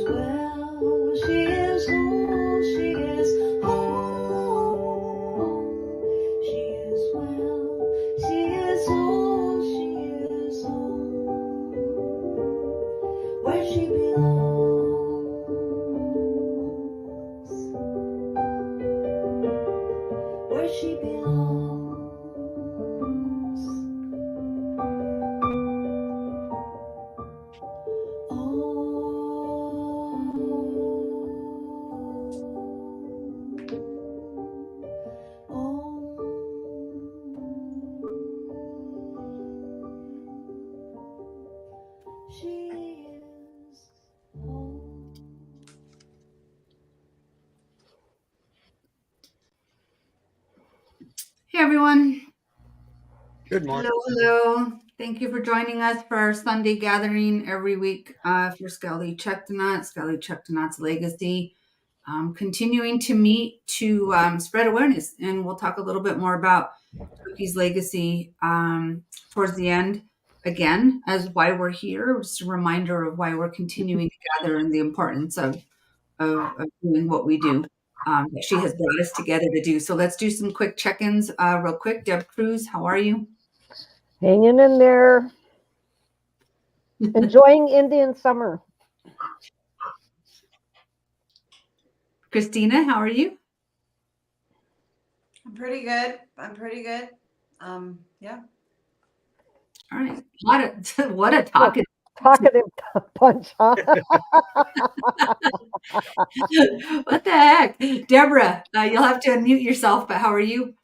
well, she is whole, she is whole. She is well, she is whole, she is whole. Where she belongs, where she belongs. Hey everyone. Good morning. Hello. Thank you for joining us for our Sunday gathering every week for Sk'aliCh'elh-tenaut's Legacy. Continuing to meet to spread awareness, and we'll talk a little bit more about Toki's legacy towards the end again as why we're here. Just a reminder of why we're continuing to gather and the importance of doing what we do. That she has brought us together to do. So let's do some quick check-ins real quick. Deb Cruz, how are you? Hanging in there. Enjoying Indian summer. Christina, how are you? I'm pretty good. Yeah. All right. What a talkative Punch, huh? What the heck? Deborah, you'll have to unmute yourself, but how are you?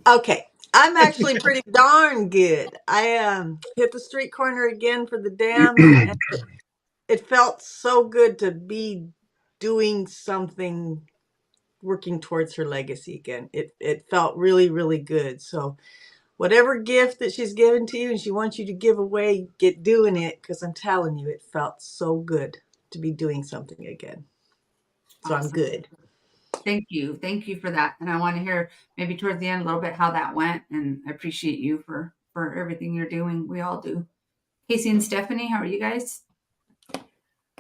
Okay, I'm actually pretty darn good. I hit the street corner again for the dam, and it felt so good to be doing something, working towards her legacy again. It felt really, really good. So whatever gift that she's given to you and she wants you to give away, get doing it, because I'm telling you, it felt so good to be doing something again. So Awesome. I'm good. Thank you. Thank you for that. And I want to hear maybe towards the end a little bit how that went. And I appreciate you for everything you're doing. We all do. Casey and Stephanie, how are you guys?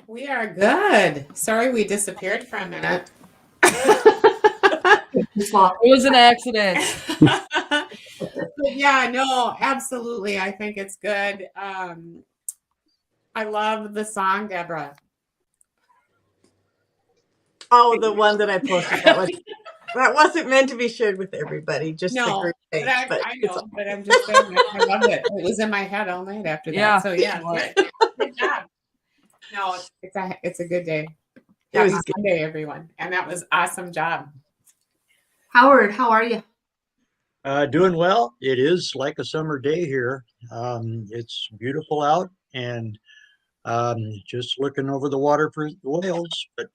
We are good. Sorry we disappeared for a minute. It was an accident. But yeah, no, absolutely. I think it's good. I love the song, Deborah. Oh, the one that I posted. That wasn't meant to be shared with everybody. Just the No, group page, but I know, but I'm just saying, I love it. It was in my head all night after that. Yeah. So yeah, good job. No, it's a good day. It was Happy Sunday, everyone, and that was awesome job. Howard, how are you? Doing well. It is like a summer day here. It's beautiful out, and just looking over the water for the whales. But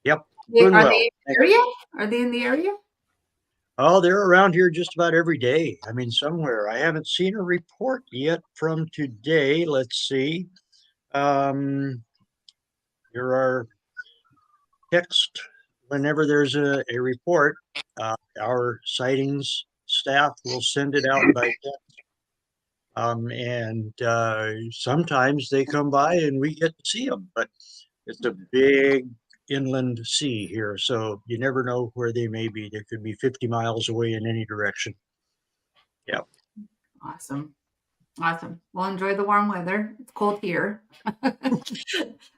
yep, doing Are well. they in the area? Are they in the area? Oh, they're around here just about every day. I mean, somewhere. I haven't seen a report yet from today. Let's see. There are text whenever there's a report. Our sightings staff will send it out by text. And sometimes they come by and we get to see them, but it's a big inland sea here, so you never know where they may be. They could be 50 miles away in any direction. Yeah. Awesome. Well, enjoy the warm weather. It's cold here.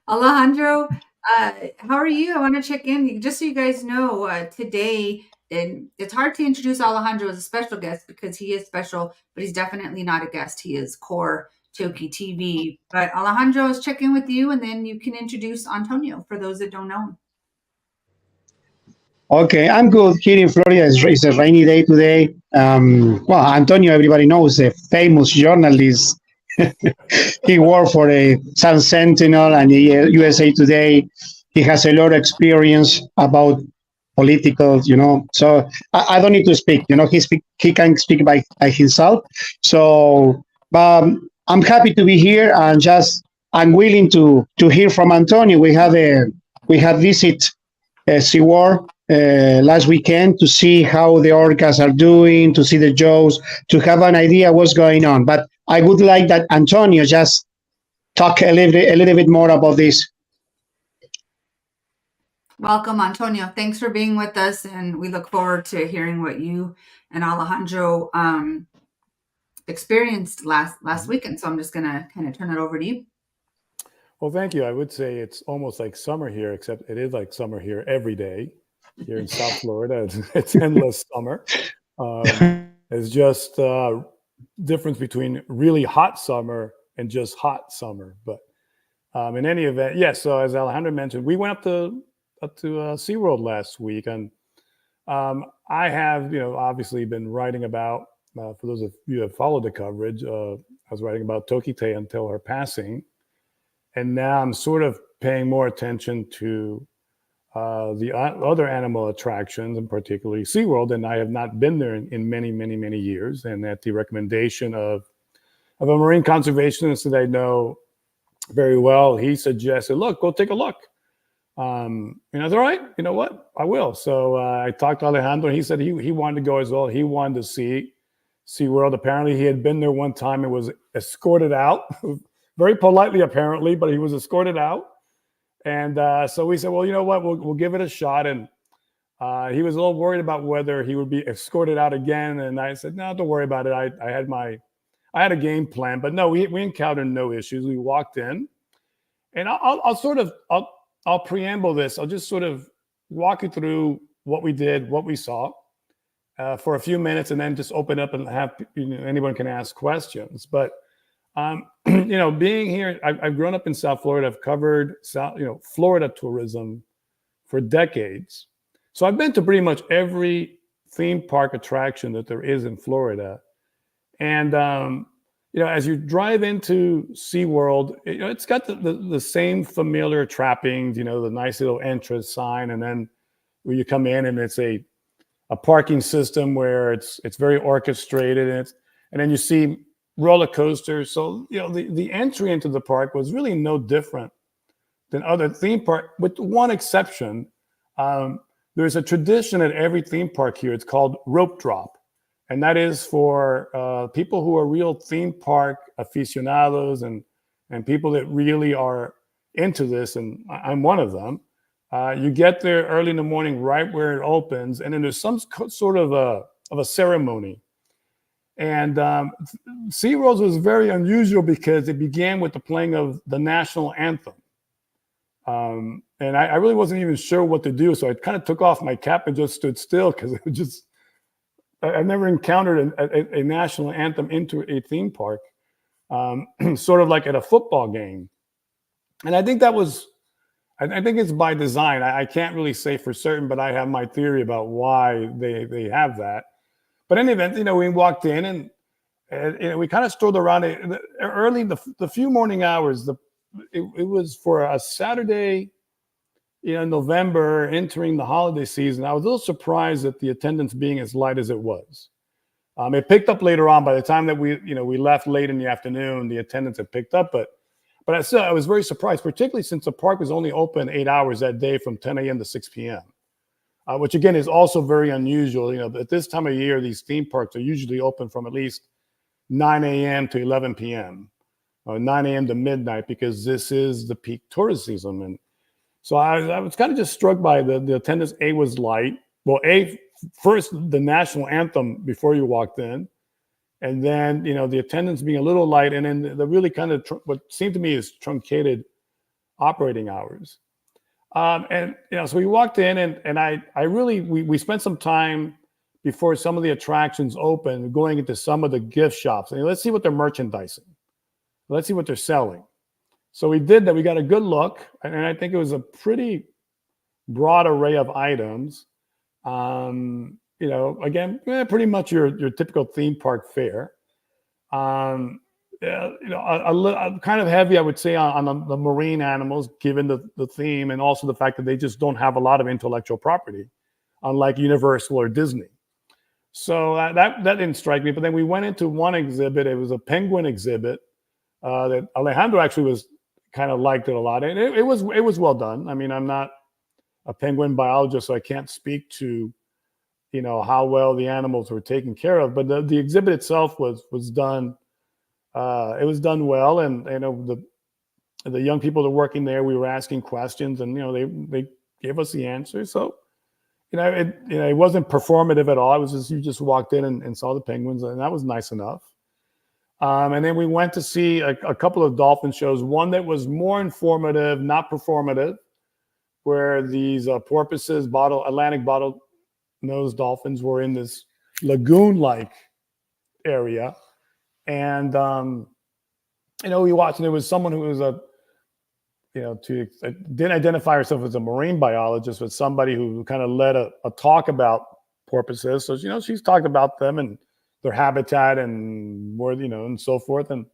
Alejandro, how are you? I want to check in just so you guys know today, and it's hard to introduce Alejandro as a special guest because he is special, but he's definitely not a guest. He is core TokiTV. But Alejandro is checking with you, and then you can introduce Antonio for those that don't know him. Okay, I'm good. Here in Florida, it's a rainy day today. Well, Antonio, everybody knows, a famous journalist. He worked for the Sun Sentinel and the USA Today. He has a lot of experience about political, so I don't need to speak. He can speak by himself. So I'm happy to be here, and I'm willing to hear from Antonio. We had visit SeaWorld last weekend to see how the orcas are doing, to see the Joes, to have an idea what's going on. But I would like that Antonio just talk a little bit more about this. Welcome, Antonio. Thanks for being with us, and we look forward to hearing what you and Alejandro experienced last weekend. So I'm just gonna kind of turn it over to you. Well, thank you. I would say it's almost like summer here, except it is like summer here every day. Here in South Florida, it's endless summer. It's just difference between really hot summer and just hot summer. But in any event, yes. So as Alejandro mentioned, we went up to SeaWorld last week, and I have, obviously been writing about. For those of you that followed the coverage, I was writing about TokiTV until her passing, and now I'm sort of paying more attention to the other animal attractions, and particularly SeaWorld. And I have not been there in many, many, many years. And at the recommendation of a marine conservationist that I know very well, he suggested, look, go take a look. And I was all right, you know what? I will. So I talked to Alejandro, and he said he wanted to go as well. He wanted to see SeaWorld. Apparently he had been there one time and was escorted out, very politely apparently, but he was escorted out. And so we said, well, you know what, we'll give it a shot. And he was a little worried about whether he would be escorted out again. And I said, no, don't worry about it. I had a game plan, but no, we encountered no issues. We walked in, and I'll preamble this. I'll just sort of walk you through what we did, what we saw for a few minutes, and then just open up and have anyone can ask questions. But being here, I've grown up in South Florida. I've covered Florida tourism for decades. So I've been to pretty much every theme park attraction that there is in Florida. And, as you drive into SeaWorld, it's got the same familiar trappings, the nice little entrance sign. And then when you come in, and it's a parking system where it's very orchestrated, and then you see roller coasters. So, the entry into the park was really no different than other theme parks, with one exception. There's a tradition at every theme park here. It's called rope drop. And that is for people who are real theme park aficionados and people that really are into this. And I'm one of them. You get there early in the morning, right where it opens. And then there's some sort of a ceremony. And SeaWorld was very unusual because it began with the playing of the national anthem. And I really wasn't even sure what to do. So I kind of took off my cap and just stood still, because it was just, I've never encountered a national anthem into a theme park, sort of like at a football game. And I think I think it's by design. I can't really say for certain, but I have my theory about why they have that. But in any event, we walked in, and we kind of strolled around it early, the few morning hours. It was for a Saturday, November, entering the holiday season. I was a little surprised at the attendance being as light as it was. It picked up later on. By the time that we left late in the afternoon, the attendance had picked up. But I was very surprised, particularly since the park was only open 8 hours that day, from 10 a.m. to 6 p.m., which again is also very unusual. At this time of year, these theme parks are usually open from at least 9 a.m. to 11 p.m. or 9 a.m. to midnight, because this is the peak tourist season. And so I was kind of just struck by the attendance. Was light. Well, first the national anthem before you walked in, and then the attendance being a little light, and then the really kind of what seemed to me is truncated operating hours. So we walked in, and we spent some time before some of the attractions open, going into some of the gift shops, and let's see what they're merchandising. Let's see what they're selling. So we did that. We got a good look, and I think it was a pretty broad array of items. Again, pretty much your typical theme park fare. I'm kind of heavy, I would say, on the marine animals, given the theme, and also the fact that they just don't have a lot of intellectual property, unlike Universal or Disney. So that didn't strike me. But then we went into one exhibit. It was a penguin exhibit that Alejandro actually was kind of liked it a lot, and it was well done. I mean, I'm not a penguin biologist, so I can't speak to how well the animals were taken care of. But the exhibit itself was done it was done well, and the young people that were working there, we were asking questions, and they gave us the answers. So it wasn't performative at all. It was just you just walked in and saw the penguins, and that was nice enough. And then we went to see a couple of dolphin shows. One that was more informative, not performative, where these porpoises, Atlantic bottlenose dolphins, were in this lagoon-like area, and we watched, and there was someone who was didn't identify herself as a marine biologist, but somebody who kind of led a talk about porpoises. So she's talked about them and their habitat and where and so forth, and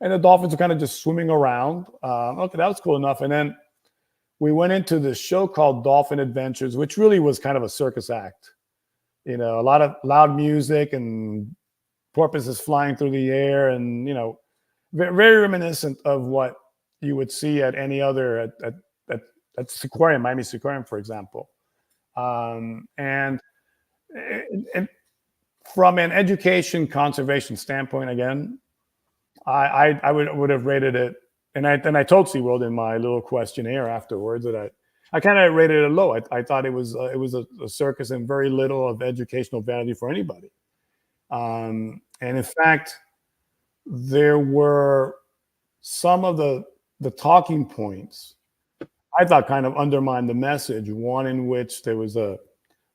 the dolphins are kind of just swimming around. Okay, that was cool enough. And then we went into this show called Dolphin Adventures, which really was kind of a circus act. A lot of loud music and porpoises flying through the air, and very reminiscent of what you would see at any other at Seaquarium, Miami Seaquarium, for example. And from an education conservation standpoint, again, I would have rated it, and I told SeaWorld in my little questionnaire afterwards that I kind of rated it low. I thought it was a circus and very little of educational value for anybody. And in fact, there were some of the talking points I thought kind of undermined the message. One in which there was a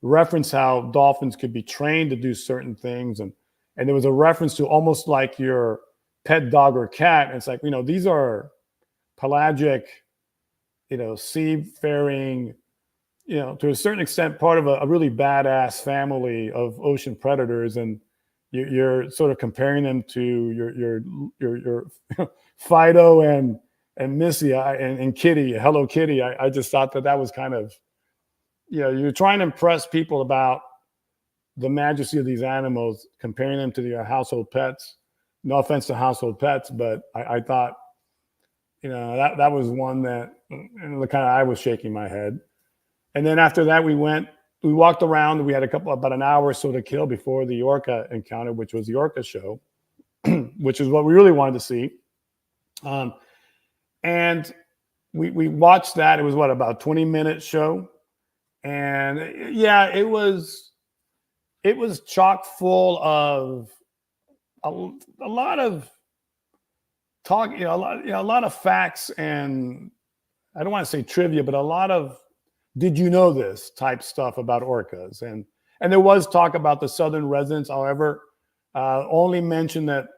reference how dolphins could be trained to do certain things, and there was a reference to almost like your pet dog or cat. And it's like, these are pelagic, seafaring, to a certain extent, part of a really badass family of ocean predators, and you're sort of comparing them to your Fido and Missy and Kitty, Hello Kitty. I just thought that was kind of, you're trying to impress people about the majesty of these animals, comparing them to their household pets. No offense to household pets, but I thought, that was one that kind of I was shaking my head. And then after that, we walked around. We had about an hour or so to kill before the orca encounter, which was the orca show, which is what we really wanted to see. And we watched that. It was about a 20-minute show. And yeah, it was chock full of a lot of talk, a lot of facts, and I don't want to say trivia, but a lot of did you know this type stuff about orcas. And there was talk about the southern residents. However, only mentioned that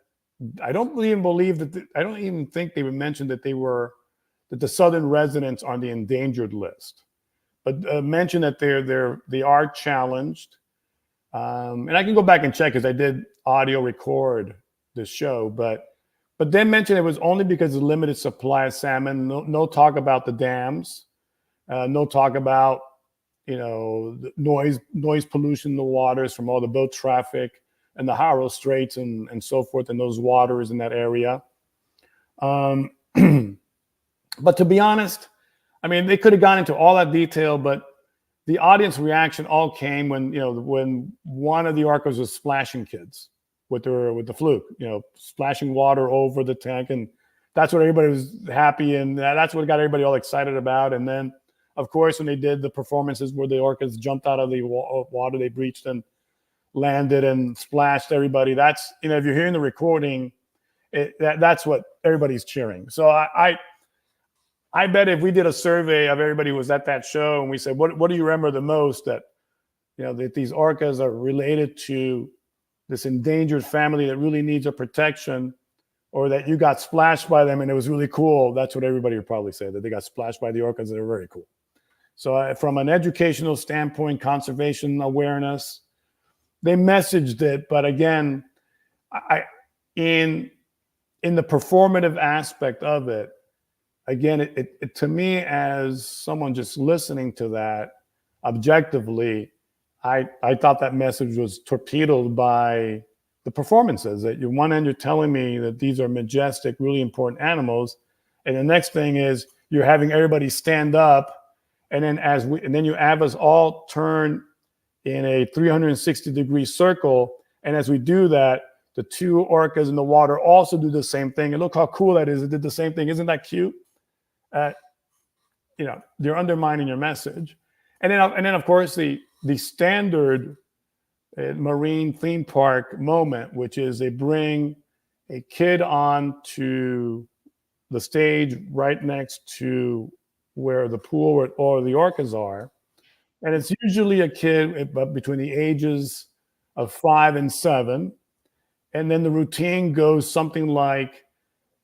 I don't even think they would mention that the southern residents are on the endangered list, but mention that they are challenged. And I can go back and check because I did audio record the show, but then mention it was only because of the limited supply of salmon. No talk about the dams, no talk about the noise pollution in the waters from all the boat traffic and the Haro Straits and so forth, and those waters in that area. But to be honest, I mean, they could have gone into all that detail, but the audience reaction all came when one of the orcas was splashing kids with the fluke, splashing water over the tank, and that's what everybody was happy, and that's what got everybody all excited about. And then, of course, when they did the performances where the orcas jumped out of the water, they breached and landed and splashed everybody. That's if you're hearing the recording, that's what everybody's cheering. So I bet if we did a survey of everybody who was at that show and we said, what do you remember the most, that that these orcas are related to this endangered family that really needs a protection, or that you got splashed by them and it was really cool, that's what everybody would probably say, that they got splashed by the orcas and they're very cool. So from an educational standpoint, conservation awareness, they messaged it. But again, in the performative aspect of it, again, it to me, as someone just listening to that objectively, I thought that message was torpedoed by the performances. That you one end, you're telling me that these are majestic, really important animals, and the next thing is you're having everybody stand up, and then you have us all turn in a 360-degree circle, and as we do that, the two orcas in the water also do the same thing. And look how cool that is. It did the same thing. Isn't that cute? You know, you're undermining your message. And then of course, the standard marine theme park moment, which is they bring a kid on to the stage right next to where the pool or the orcas are. And it's usually a kid between the ages of 5 and 7. And then the routine goes something like,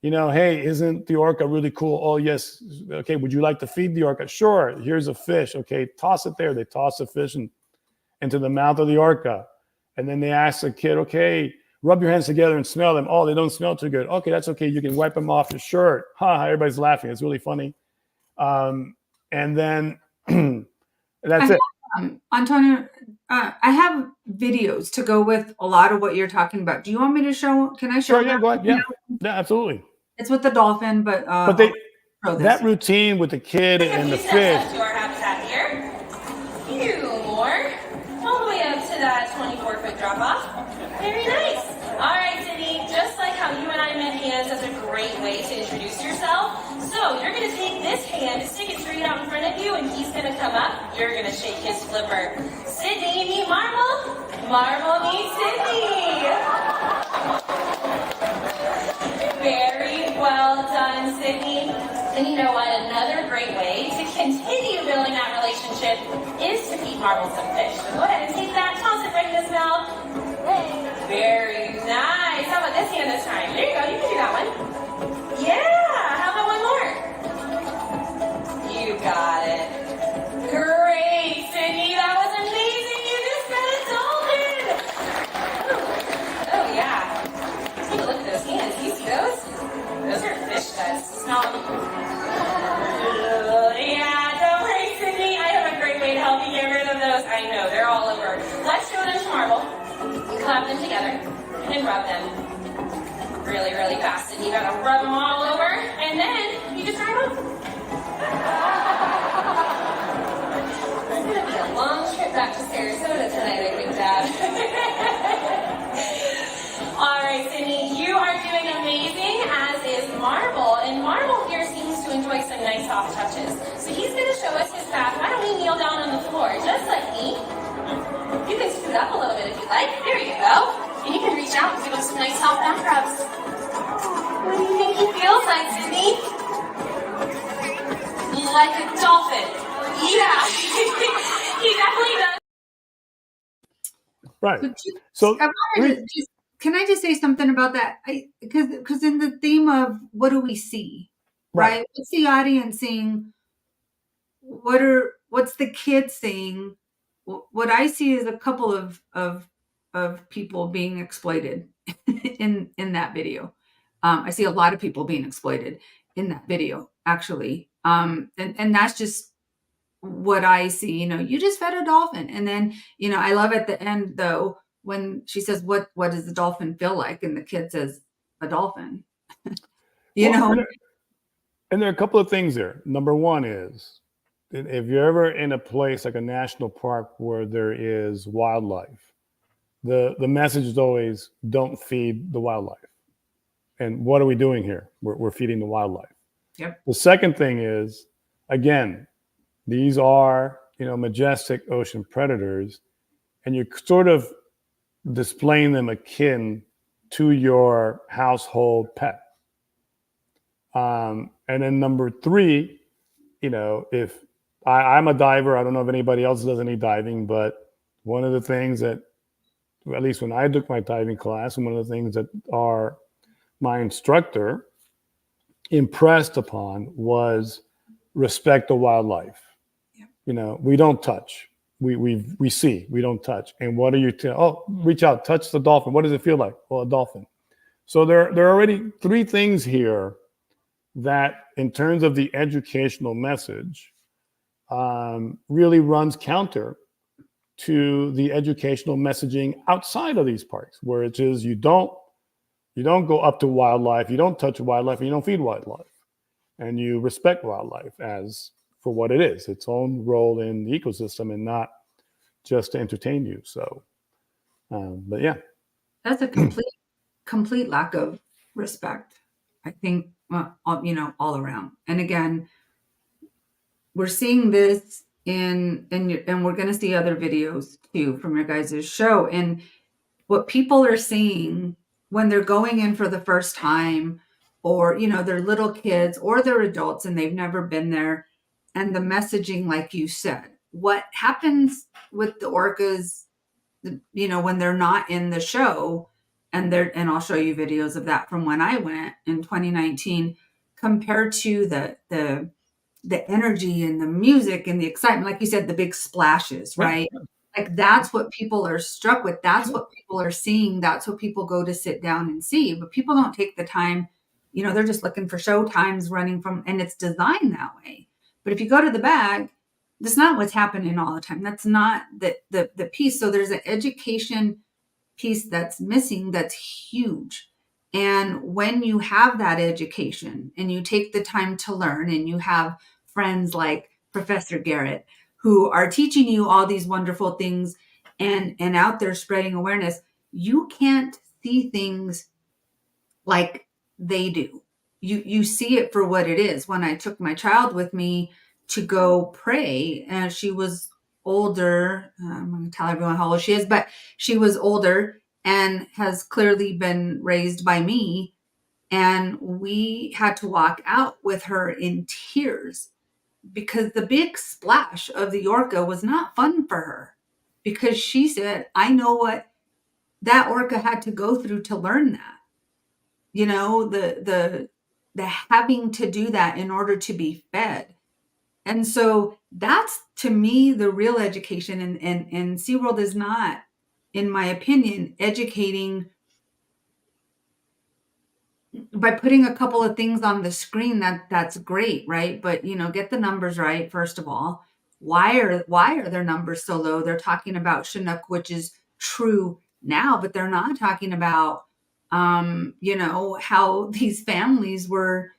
you know, hey, isn't the orca really cool? Oh, yes. Okay, would you like to feed the orca? Sure, here's a fish. Okay, toss it there. They toss the fish into the mouth of the orca. And then they ask the kid, okay, rub your hands together and smell them. Oh, they don't smell too good. Okay, that's okay. You can wipe them off your shirt. Everybody's laughing. It's really funny. And then that's it. Antonio, I have videos to go with a lot of what you're talking about. Do you want me to show? Can I show? Sure, yeah, go ahead. Yeah, absolutely. It's with the dolphin, but that routine with the kid and the fish. To our habitat here. You more. All the way up to that 24-foot drop off. Very nice. All right, Sydney, just like how you and I meant hands, that's a great way to introduce yourself. So you're going to take this hand, stick it straight out in front of you, and he's going to come up. You're going to shake his flipper. Sydney, meet Marble. Marble, meet Sydney. Very well done, Sydney. And you know what? Another great way to continue building that relationship is to feed Marble some fish. So go ahead and take that, toss it right in his mouth. Very nice. How about this hand this time? There you go. You can do that one. Yeah. How about one more? You got it. Great, Sydney. That was amazing. You just got a dolphin. Oh, yeah. Take a look at those hands. You see those? Those are fish guts. Smell them. Yeah, don't worry, Sydney. I have a great way to help you get rid of those. I know, they're all over. Let's show them to Marble. Clap them together and rub them really, really fast. And you gotta rub them all over, and then you just dry them off. It's gonna be a long trip back to Sarasota tonight, I think, Dad. All right, Sydney, you are doing amazing, as is Marble. And Marble here seems to enjoy some nice soft touches. So he's gonna show us his path. Why don't we kneel down on the floor, just like me? You can scoot up a little bit if you like. There you go. And you can reach out and give him some nice soft back rubs. What do you think he feels like, Sydney? Like a dolphin. Yeah. He definitely does. Right. So can I just say something about that? Because in the theme of what do we see, right? What's the audience seeing? What's the kids seeing? What I see is a couple of people being exploited in that video. I see a lot of people being exploited in that video, actually. And that's just what I see. You know, you just fed a dolphin. And then, you know, I love at the end, though, when she says, what does the dolphin feel like? And the kid says, a dolphin. you know? And there are a couple of things there. Number one is, if you're ever in a place like a national park where there is wildlife, the message is always, don't feed the wildlife. And what are we doing here? We're feeding the wildlife. Yep. The second thing is, again, these are, you know, majestic ocean predators, and you're sort of displaying them akin to your household pet. And then number three, you know, if I'm a diver, I don't know if anybody else does any diving, but one of the things that, at least when I took my diving class, and one of the things that my instructor impressed upon was respect the wildlife. Yeah. You know, we don't touch. We see, we don't touch. And what are you reach out, touch the dolphin. What does it feel like? Well, a dolphin. So there are already three things here that, in terms of the educational message, really runs counter to the educational messaging outside of these parks, where it is you don't go up to wildlife, you don't touch wildlife, and you don't feed wildlife, and you respect wildlife as for what it is, its own role in the ecosystem, and not just to entertain you. So, but yeah, that's a complete complete lack of respect. I think, all around. And again, we're seeing this and we're going to see other videos too from your guys' show. And what people are seeing when they're going in for the first time, or, they're little kids or they're adults and they've never been there. And the messaging, like you said, what happens with the orcas, when they're not in the show, and I'll show you videos of that from when I went in 2019, compared to the energy and the music and the excitement, like you said, the big splashes, right? Like that's what people are struck with. That's what people are seeing. That's what people go to sit down and see. But people don't take the time, they're just looking for show times running from, and it's designed that way. But if you go to the back, that's not what's happening all the time. That's not the piece. So there's an education piece that's missing that's huge. And when you have that education and you take the time to learn, and you have friends like Professor Garrett who are teaching you all these wonderful things and out there spreading awareness, you can't see things like they do. You see it for what it is. When I took my child with me to go pray, and she was older, I'm going to tell everyone how old she is, but she was older and has clearly been raised by me. And we had to walk out with her in tears because the big splash of the orca was not fun for her, because she said, I know what that orca had to go through to learn that. The having to do that in order to be fed. And so that's, to me, the real education. And SeaWorld is not, in my opinion, educating by putting a couple of things on the screen. That's great, right? But get the numbers right, first of all. Why are their numbers so low? They're talking about Chinook, which is true now, but they're not talking about how these families were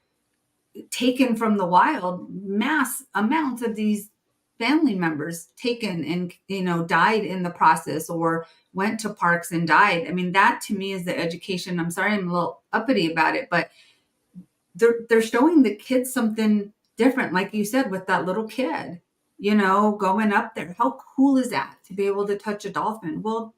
taken from the wild, mass amounts of these family members taken and died in the process, or went to parks and died. I mean, that to me is the education. I'm sorry, I'm a little uppity about it, but they're showing the kids something different, like you said, with that little kid, going up there. How cool is that to be able to touch a dolphin? Well,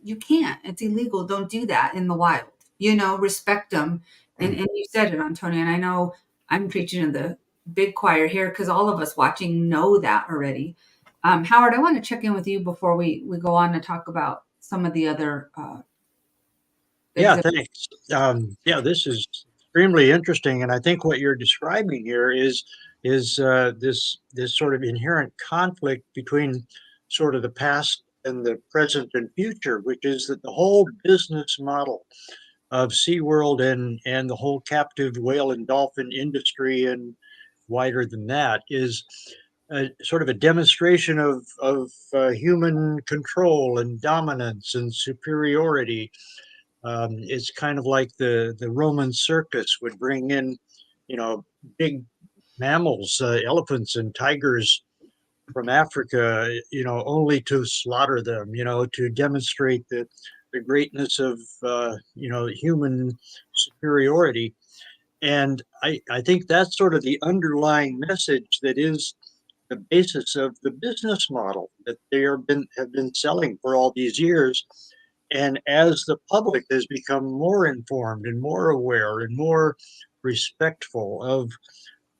you can't. It's illegal. Don't do that in the wild. Respect them. And you said it, Antonia, and I know I'm preaching to the big choir here because all of us watching know that already. Howard, I want to check in with you before we go on to talk about some of the other Yeah, exhibits. thanks. This is extremely interesting, and I think what you're describing here is this sort of inherent conflict between sort of the past and the present and future, which is that the whole business model of SeaWorld and the whole captive whale and dolphin industry, and wider than that, is sort of a demonstration of human control and dominance and superiority. It's kind of like the Roman circus would bring in, big mammals, elephants and tigers from Africa, only to slaughter them, to demonstrate the greatness of, human superiority. And I think that's sort of the underlying message that is the basis of the business model that they have been selling for all these years. And as the public has become more informed and more aware and more respectful of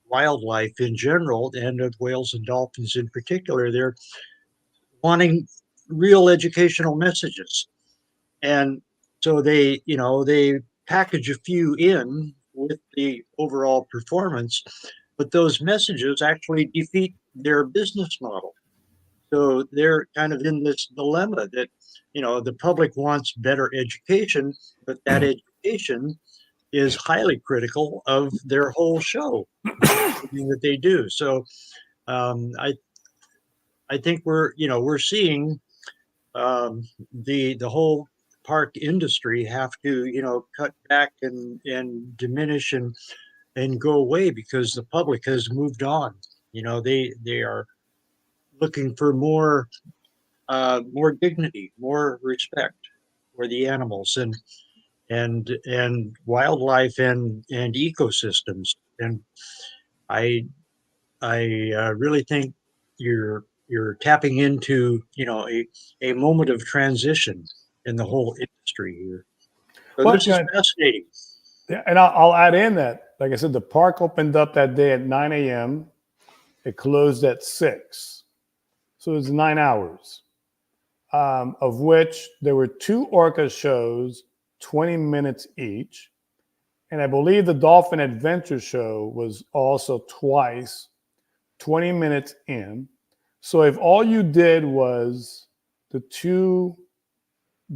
wildlife in general, and of whales and dolphins in particular, they're wanting real educational messages. And so they package a few in with the overall performance, but those messages actually defeat their business model. So they're kind of in this dilemma that, the public wants better education, but that education is highly critical of their whole show, everything that they do. So I think we're seeing the whole park industry have to cut back and diminish and go away, because the public has moved on. They are looking for more dignity, more respect for the animals. And and wildlife and ecosystems. And I really think you're tapping into, you know, a moment of transition in the whole industry here. So Well, this is fascinating. yeah, and I'll add in that, like I said, the park opened up that day at 9 a.m. It closed at 6. So it's 9 hours, of which there were 2 orca shows, 20 minutes each. And I believe the Dolphin Adventure Show was also twice, 20 minutes in. So if all you did was the 2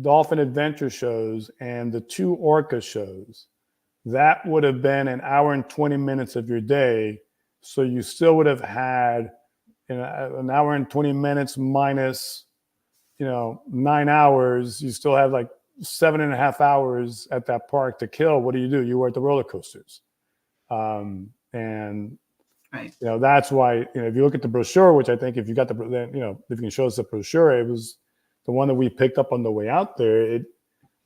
Dolphin Adventure shows and the 2 orca shows, that would have been an hour and 20 minutes of your day. So you still would have had an hour and 20 minutes minus, 9 hours. You still have like 7.5 hours at that park to kill. What do? You were at the roller coasters. And Right. That's why, if you look at the brochure, which I think if you got if you can show us the brochure, it was the one that we picked up on the way out there. It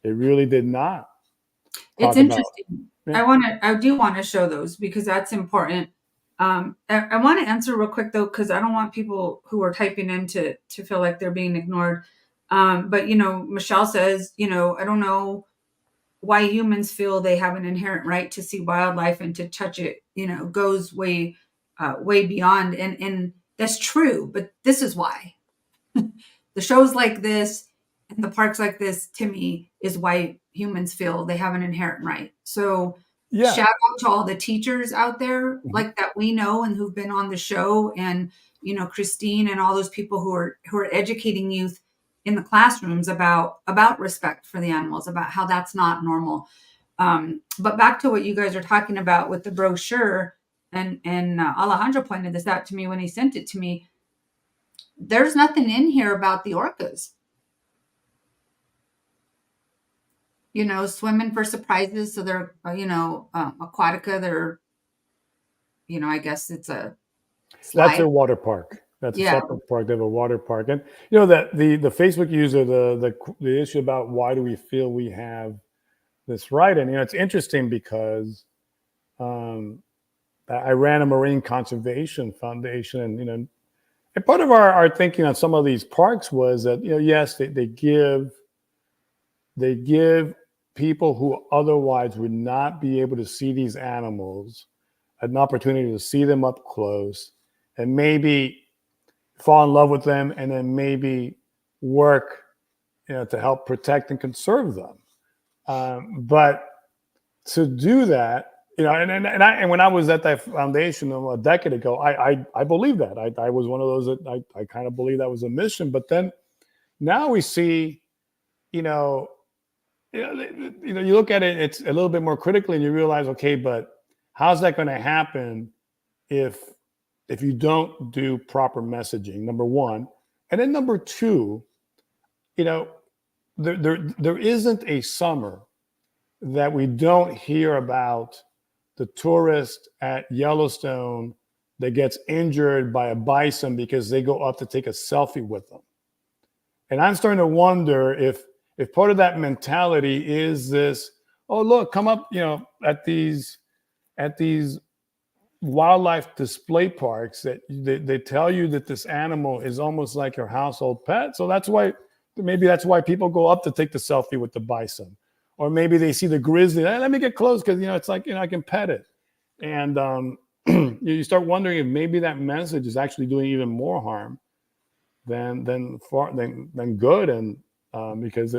really did not. It's interesting. Yeah. I do want to show those because that's important. I want to answer real quick though, because I don't want people who are typing in to feel like they're being ignored. But Michelle says, I don't know why humans feel they have an inherent right to see wildlife and to touch it, goes way beyond. And that's true, but this is why. The shows like this and the parks like this, to me, is why humans feel they have an inherent right. So Yeah. shout out to all the teachers out there like that we know and who've been on the show, and Christine and all those people who are educating youth in the classrooms about respect for the animals, about how that's not normal. But back to what you guys are talking about with the brochure, and Alejandro pointed this out to me when he sent it to me. There's nothing in here about the orcas. Swimming for surprises. So they're, aquatica. They're, I guess it's a slide. That's a water park. That's Yeah. a separate park. They have a water park. And that the Facebook user, the issue about why do we feel we have this right? And it's interesting because I ran a marine conservation foundation, and part of our thinking on some of these parks was that yes, they give people who otherwise would not be able to see these animals an opportunity to see them up close and maybe fall in love with them, and then maybe work to help protect and conserve them. But to do that, and when I was at that foundation a decade ago, I believe that. I was one of those that I kind of believe that was a mission. But then now we see, you look at it, it's a little bit more critically, and you realize, okay, but how's that going to happen if you don't do proper messaging? Number one, and then number two, there isn't a summer that we don't hear about the tourist at Yellowstone that gets injured by a bison because they go up to take a selfie with them. And I'm starting to wonder if part of that mentality is this, oh, look, come up, at these wildlife display parks that they tell you that this animal is almost like your household pet. So maybe that's why people go up to take the selfie with the bison. Or maybe they see the grizzly. Hey, let me get close because it's like I can pet it, and you start wondering if maybe that message is actually doing even more harm than good, and because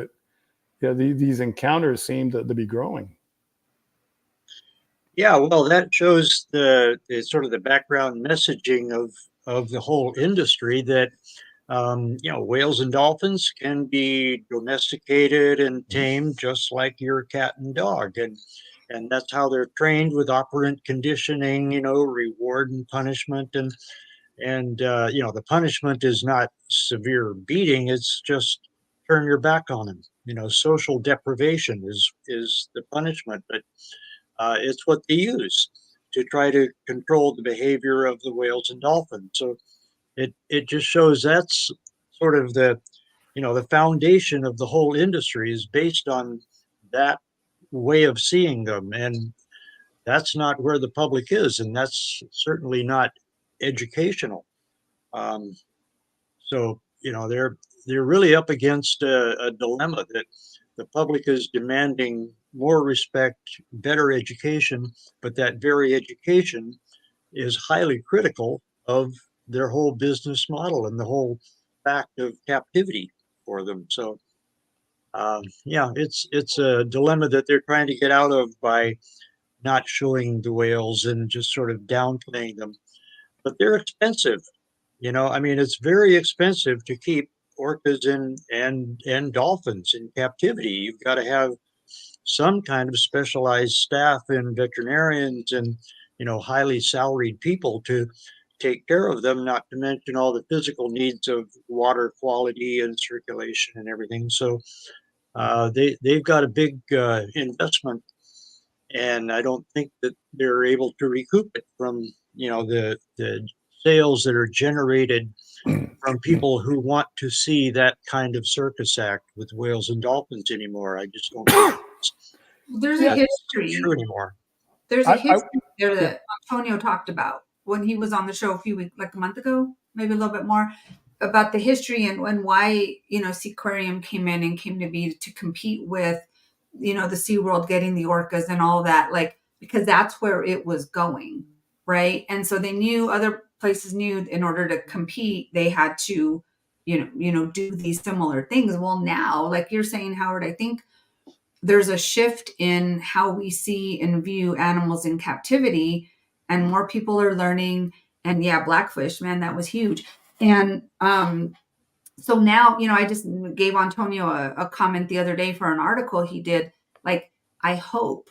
these encounters seem to be growing. Yeah, well, that shows the sort of the background messaging of the whole industry that. Whales and dolphins can be domesticated and tamed just like your cat and dog, and that's how they're trained with operant conditioning. Reward and punishment, and the punishment is not severe beating; it's just turn your back on them. Social deprivation is the punishment, but it's what they use to try to control the behavior of the whales and dolphins. So. It just shows that's sort of the foundation of the whole industry is based on that way of seeing them, and that's not where the public is, and that's certainly not educational. Um, so they're really up against a dilemma that the public is demanding more respect, better education, but that very education is highly critical of their whole business model and the whole fact of captivity for them. So it's a dilemma that they're trying to get out of by not showing the whales and just sort of downplaying them. But they're expensive. I mean, it's very expensive to keep orcas and dolphins in captivity. You've got to have some kind of specialized staff and veterinarians and highly salaried people to take care of them, not to mention all the physical needs of water quality and circulation and everything. So they've got a big investment, and I don't think that they're able to recoup it from the sales that are generated from people who want to see that kind of circus act with whales and dolphins anymore. I just don't think There's a Yeah. history. true anymore. There's a I- history there that Antonio talked about when he was on the show a few weeks, like a month ago, maybe a little bit more, about the history and why, SeaQuarium came in and came to be to compete with, the SeaWorld getting the orcas and all that, like, because that's where it was going, right? And so they knew, other places knew, in order to compete, they had to, do these similar things. Well, now, like you're saying, Howard, I think there's a shift in how we see and view animals in captivity, and more people are learning. And yeah, Blackfish, man, that was huge. And so now, I just gave Antonio a comment the other day for an article he did. Like, I hope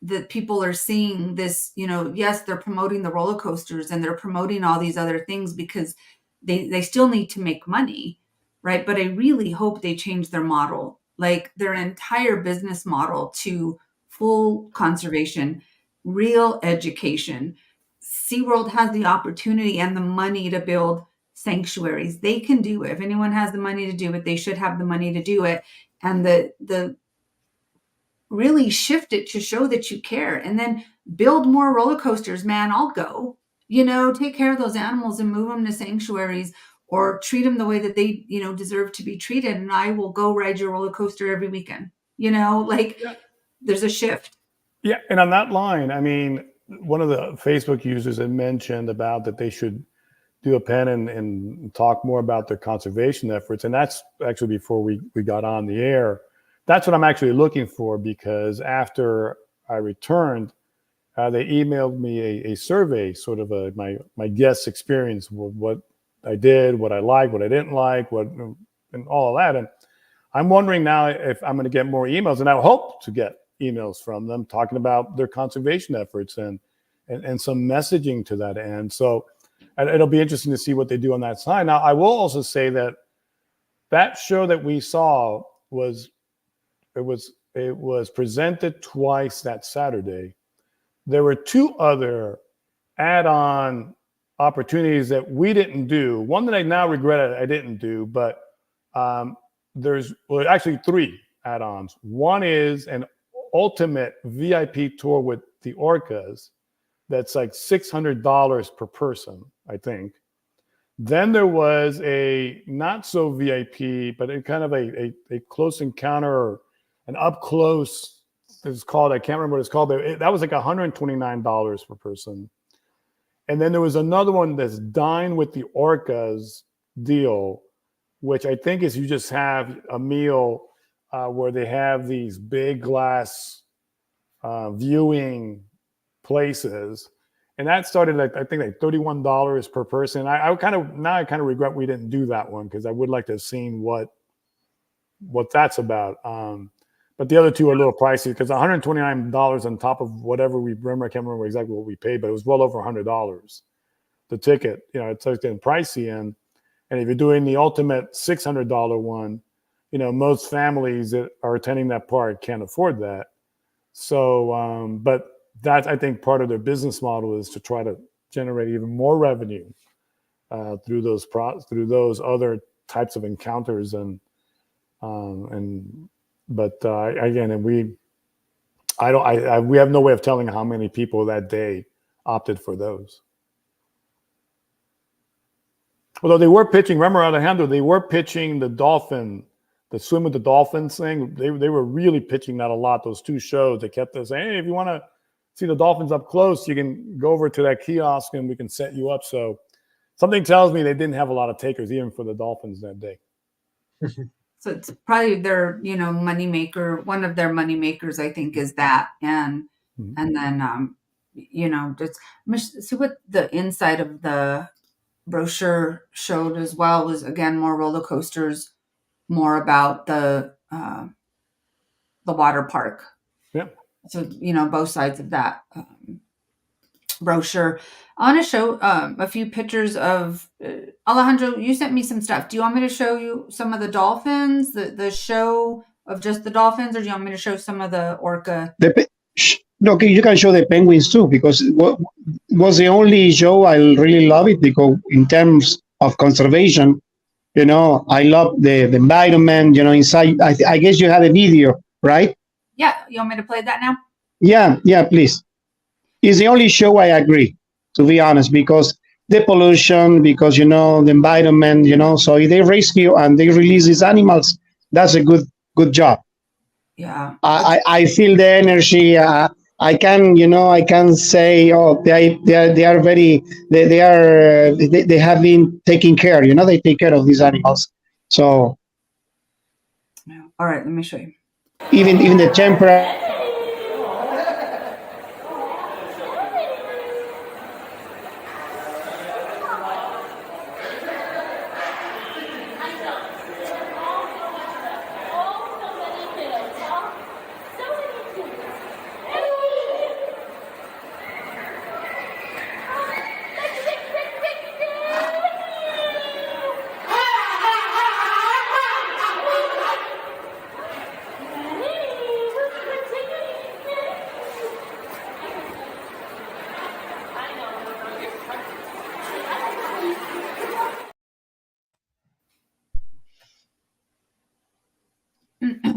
that people are seeing this, yes, they're promoting the roller coasters and they're promoting all these other things because they still need to make money, right? But I really hope they change their model, like their entire business model, to full conservation, real education. SeaWorld has the opportunity and the money to build sanctuaries. They can do it. If anyone has the money to do it, they should have the money to do it. And the really shift it to show that you care, and then build more roller coasters, man. I'll go, take care of those animals and move them to sanctuaries, or treat them the way that they, deserve to be treated. And I will go ride your roller coaster every weekend, like there's a shift. Yeah, and on that line, I mean, one of the Facebook users had mentioned about that they should do a pen and talk more about their conservation efforts. And that's actually before we got on the air. That's what I'm actually looking for, because after I returned, they emailed me a survey, sort of my guest experience, what I did, what I liked, what I didn't like, and all of that. And I'm wondering now if I'm going to get more emails, and I hope to get emails from them talking about their conservation efforts and some messaging to that end. So it'll be interesting to see what they do on that side. Now, I will also say that show that we saw was presented twice that Saturday. There were two other add-on opportunities that we didn't do. One that I now regret I didn't do, but there's actually three add-ons. One is an ultimate VIP tour with the orcas. That's like $600 per person, I think. Then there was a not so VIP, but a kind of a close encounter, or an up close. It's called, I can't remember what it's called, but that was like $129 per person. And then there was another one that's Dine with the Orcas deal, which I think is you just have a meal where they have these big glass viewing places. And that started at, I think, like $31 per person. I kind of regret we didn't do that one, because I would like to have seen what that's about. But the other two are a little pricey, because $129 on top of whatever we remember. I can't remember exactly what we paid, but it was well over $100. The ticket, it's getting pricey. And if you're doing the ultimate $600 one, most families that are attending that park can't afford that. So, but that's, I think, part of their business model is to try to generate even more revenue through those other types of encounters. But again, and We have no way of telling how many people that day opted for those. Although they were pitching, remember Alejandro, they were pitching the swim with the dolphins thing. They were really pitching that a lot. Those two shows, they kept us saying, hey, if you want to see the dolphins up close, you can go over to that kiosk and we can set you up. So something tells me they didn't have a lot of takers even for the dolphins that day. So it's probably their, money maker. One of their money makers, I think, is that, and then just see what the inside of the brochure showed as well was, again, more roller coasters, more about the water park. Yeah. So both sides of that brochure. I want to show a few pictures of Alejandro. You sent me some stuff. Do you want me to show you some of the dolphins, the show of just the dolphins, or do you want me to show some of the orca? No, you can show the penguins too, because it was the only show I really love it, because in terms of conservation, I love the environment, inside. I guess you have a video, right? Yeah. You want me to play that now? Yeah, please. It's the only show I agree, to be honest, because the pollution, because, the environment, so if they rescue and they release these animals, that's a good job. Yeah. I feel the energy. I can say, oh, they are very, they have been taking care, they take care of these animals. So. All right, let me show you. Even the temperature.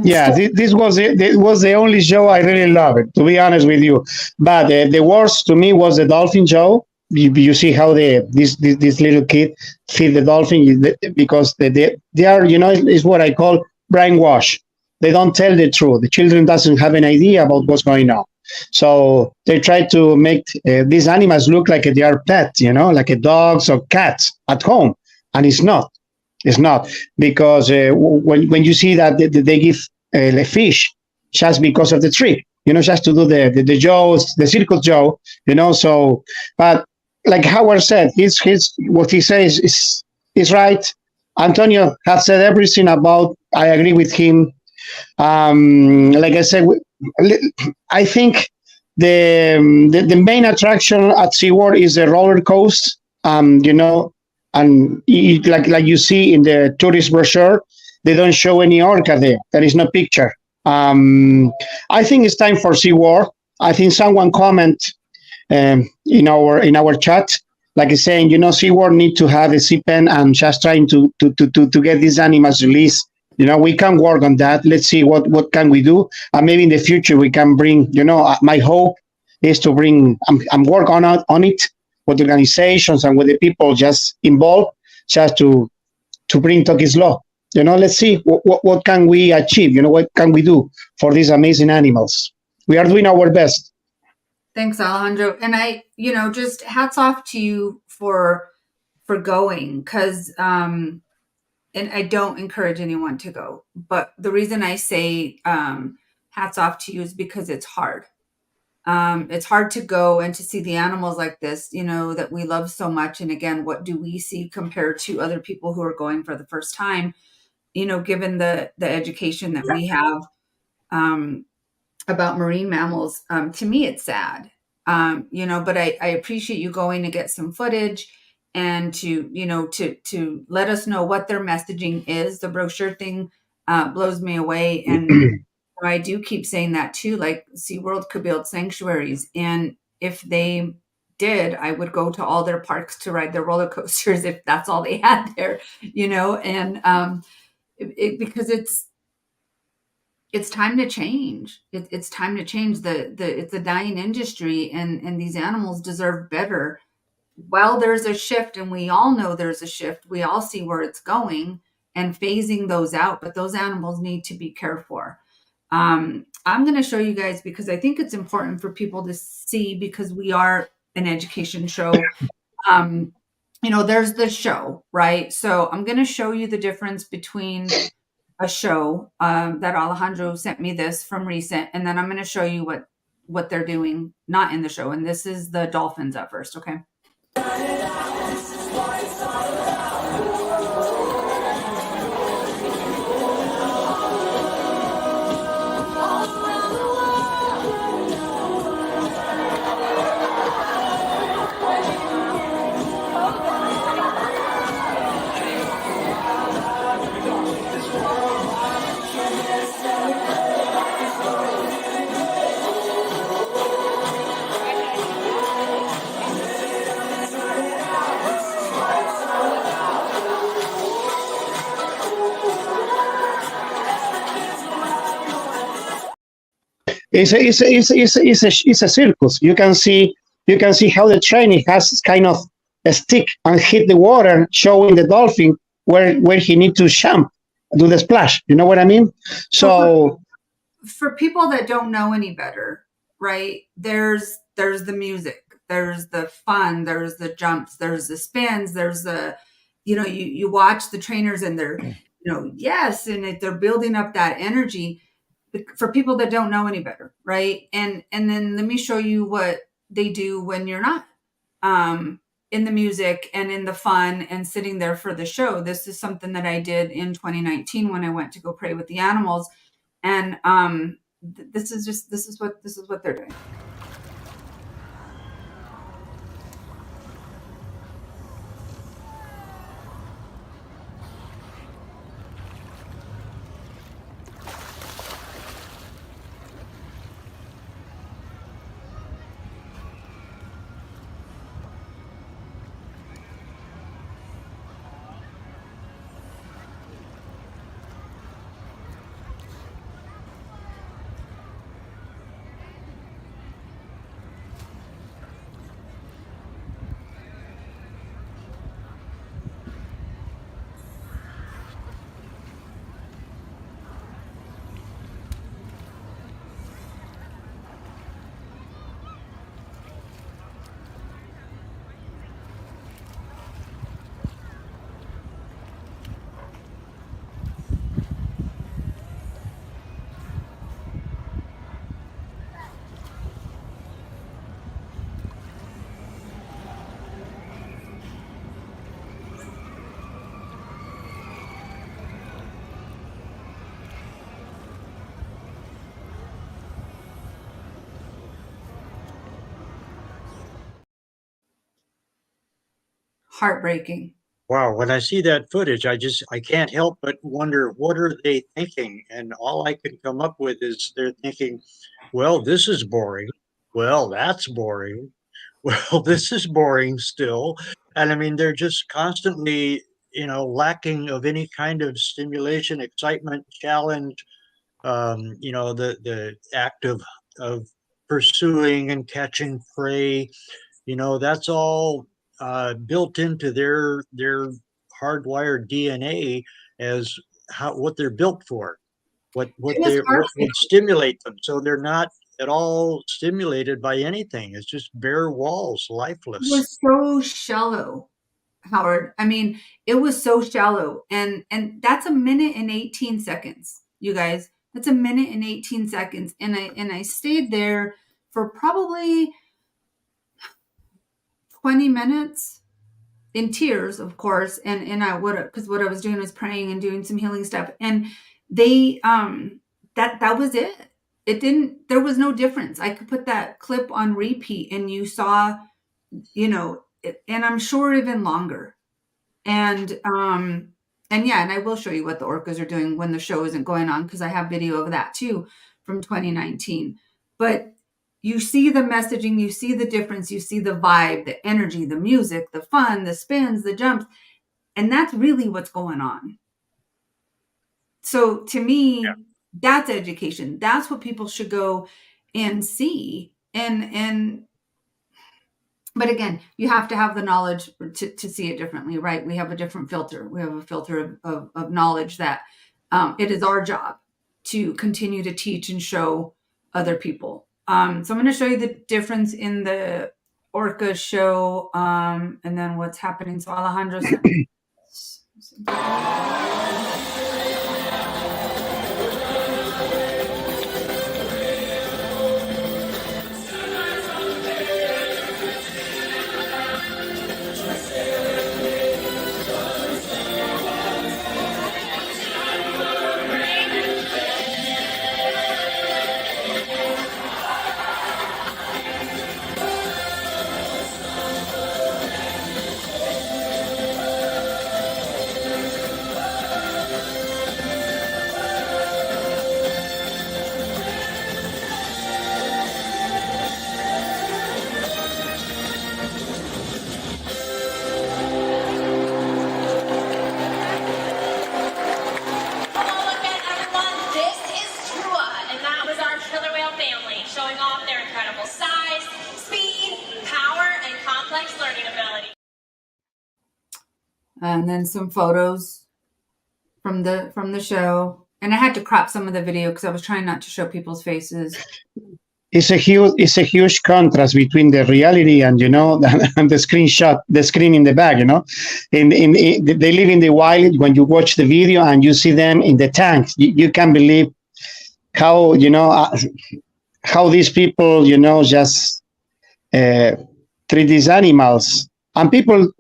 Yeah, this was the only show I really loved, to be honest with you. But the worst to me was the dolphin show. You see how this little kid feed the dolphin, because they are, is what I call brainwash. They don't tell the truth. The children doesn't have an idea about what's going on. So they try to make these animals look like they are pets, like dogs or cats at home, and it's not. It's not, because when you see that they give a fish just because of the trick, just to do the jaws, the circle jaw, So, but like Howard said, what he says is right. Antonio has said everything about. I agree with him. Like I said, I think the main attraction at SeaWorld is the roller coaster. And like you see in the tourist brochure, they don't show any orca there. There is no picture. I think it's time for SeaWorld. I think someone comment in our chat, like saying, SeaWorld need to have a sea pen and just trying to get these animals released. We can work on that. Let's see what can we do, and maybe in the future we can bring. My hope is to bring. I'm work on it with organizations and with the people just involved, just to bring TokiTV. Let's see what can we achieve. What can we do for these amazing animals? We are doing our best. Thanks, Alejandro. And I, just hats off to you for going, because and I don't encourage anyone to go, but the reason I say hats off to you is because it's hard. It's hard to go and to see the animals like this, that we love so much. And again, what do we see compared to other people who are going for the first time, given the education that we have about marine mammals. To me, it's sad, but I appreciate you going to get some footage and to let us know what their messaging is. The brochure thing blows me away. And I do keep saying that too, like SeaWorld could build sanctuaries. And if they did, I would go to all their parks to ride their roller coasters if that's all they had there, and because it's time to change. It's time to change. It's a dying industry, and these animals deserve better. While there's a shift, and we all know there's a shift, we all see where it's going and phasing those out, but those animals need to be cared for. I'm going to show you guys because I think it's important for people to see, because we are an education show. There's the show, right? So I'm going to show you the difference between a show that Alejandro sent me this from recent, and then I'm going to show you what they're doing not in the show. And this is the dolphins at first, okay? It's a circus. You can see how the trainer has kind of a stick and hit the water, showing the dolphin where he needs to jump, do the splash. You know what I mean? So for people that don't know any better, right? There's the music, there's the fun, there's the jumps, there's the spins, there's the, you watch the trainers and they're, yes, and they're building up that energy. For people that don't know any better, right? And then let me show you what they do when you're not in the music and in the fun and sitting there for the show. This is something that I did in 2019 when I went to go pray with the animals, and this is what they're doing. Heartbreaking. Wow, when I see that footage, I can't help but wonder, what are they thinking? And all I can come up with is they're thinking, well, this is boring. Well, that's boring. Well, this is boring still. And I mean, they're just constantly, lacking of any kind of stimulation, excitement, challenge, the act of pursuing and catching prey. That's all built into their hardwired DNA as what they're built for, what would stimulate them. So they're not at all stimulated by anything. It's just bare walls, lifeless. It was so shallow, Howard. I mean, it was so shallow, and that's a minute and 18 seconds, you guys. That's a minute and 18 seconds, and I stayed there for probably 20 minutes in tears, of course, and because what I was doing was praying and doing some healing stuff, and they that was it. There was no difference. I could put that clip on repeat and you saw, and I'm sure even longer. And yeah, and I will show you what the orcas are doing when the show isn't going on, because I have video of that too from 2019. But you see the messaging, you see the difference, you see the vibe, the energy, the music, the fun, the spins, the jumps, and that's really what's going on. So to me, That's education. That's what people should go and see. But again, you have to have the knowledge to see it differently, right? We have a different filter. We have a filter of knowledge that it is our job to continue to teach and show other people. So I'm going to show you the difference in the orca show and then what's happening. So Alejandro sent me this. Hello again, everyone. This is Trua, and that was our killer whale family, showing off their incredible size, speed, power, and complex learning ability. And then some photos from the show. And I had to crop some of the video because I was trying not to show people's faces. It's a huge contrast between the reality and and the screenshot, the screen in the back. They live in the wild. When you watch the video and you see them in the tank, you can't believe how how these people just treat these animals. And people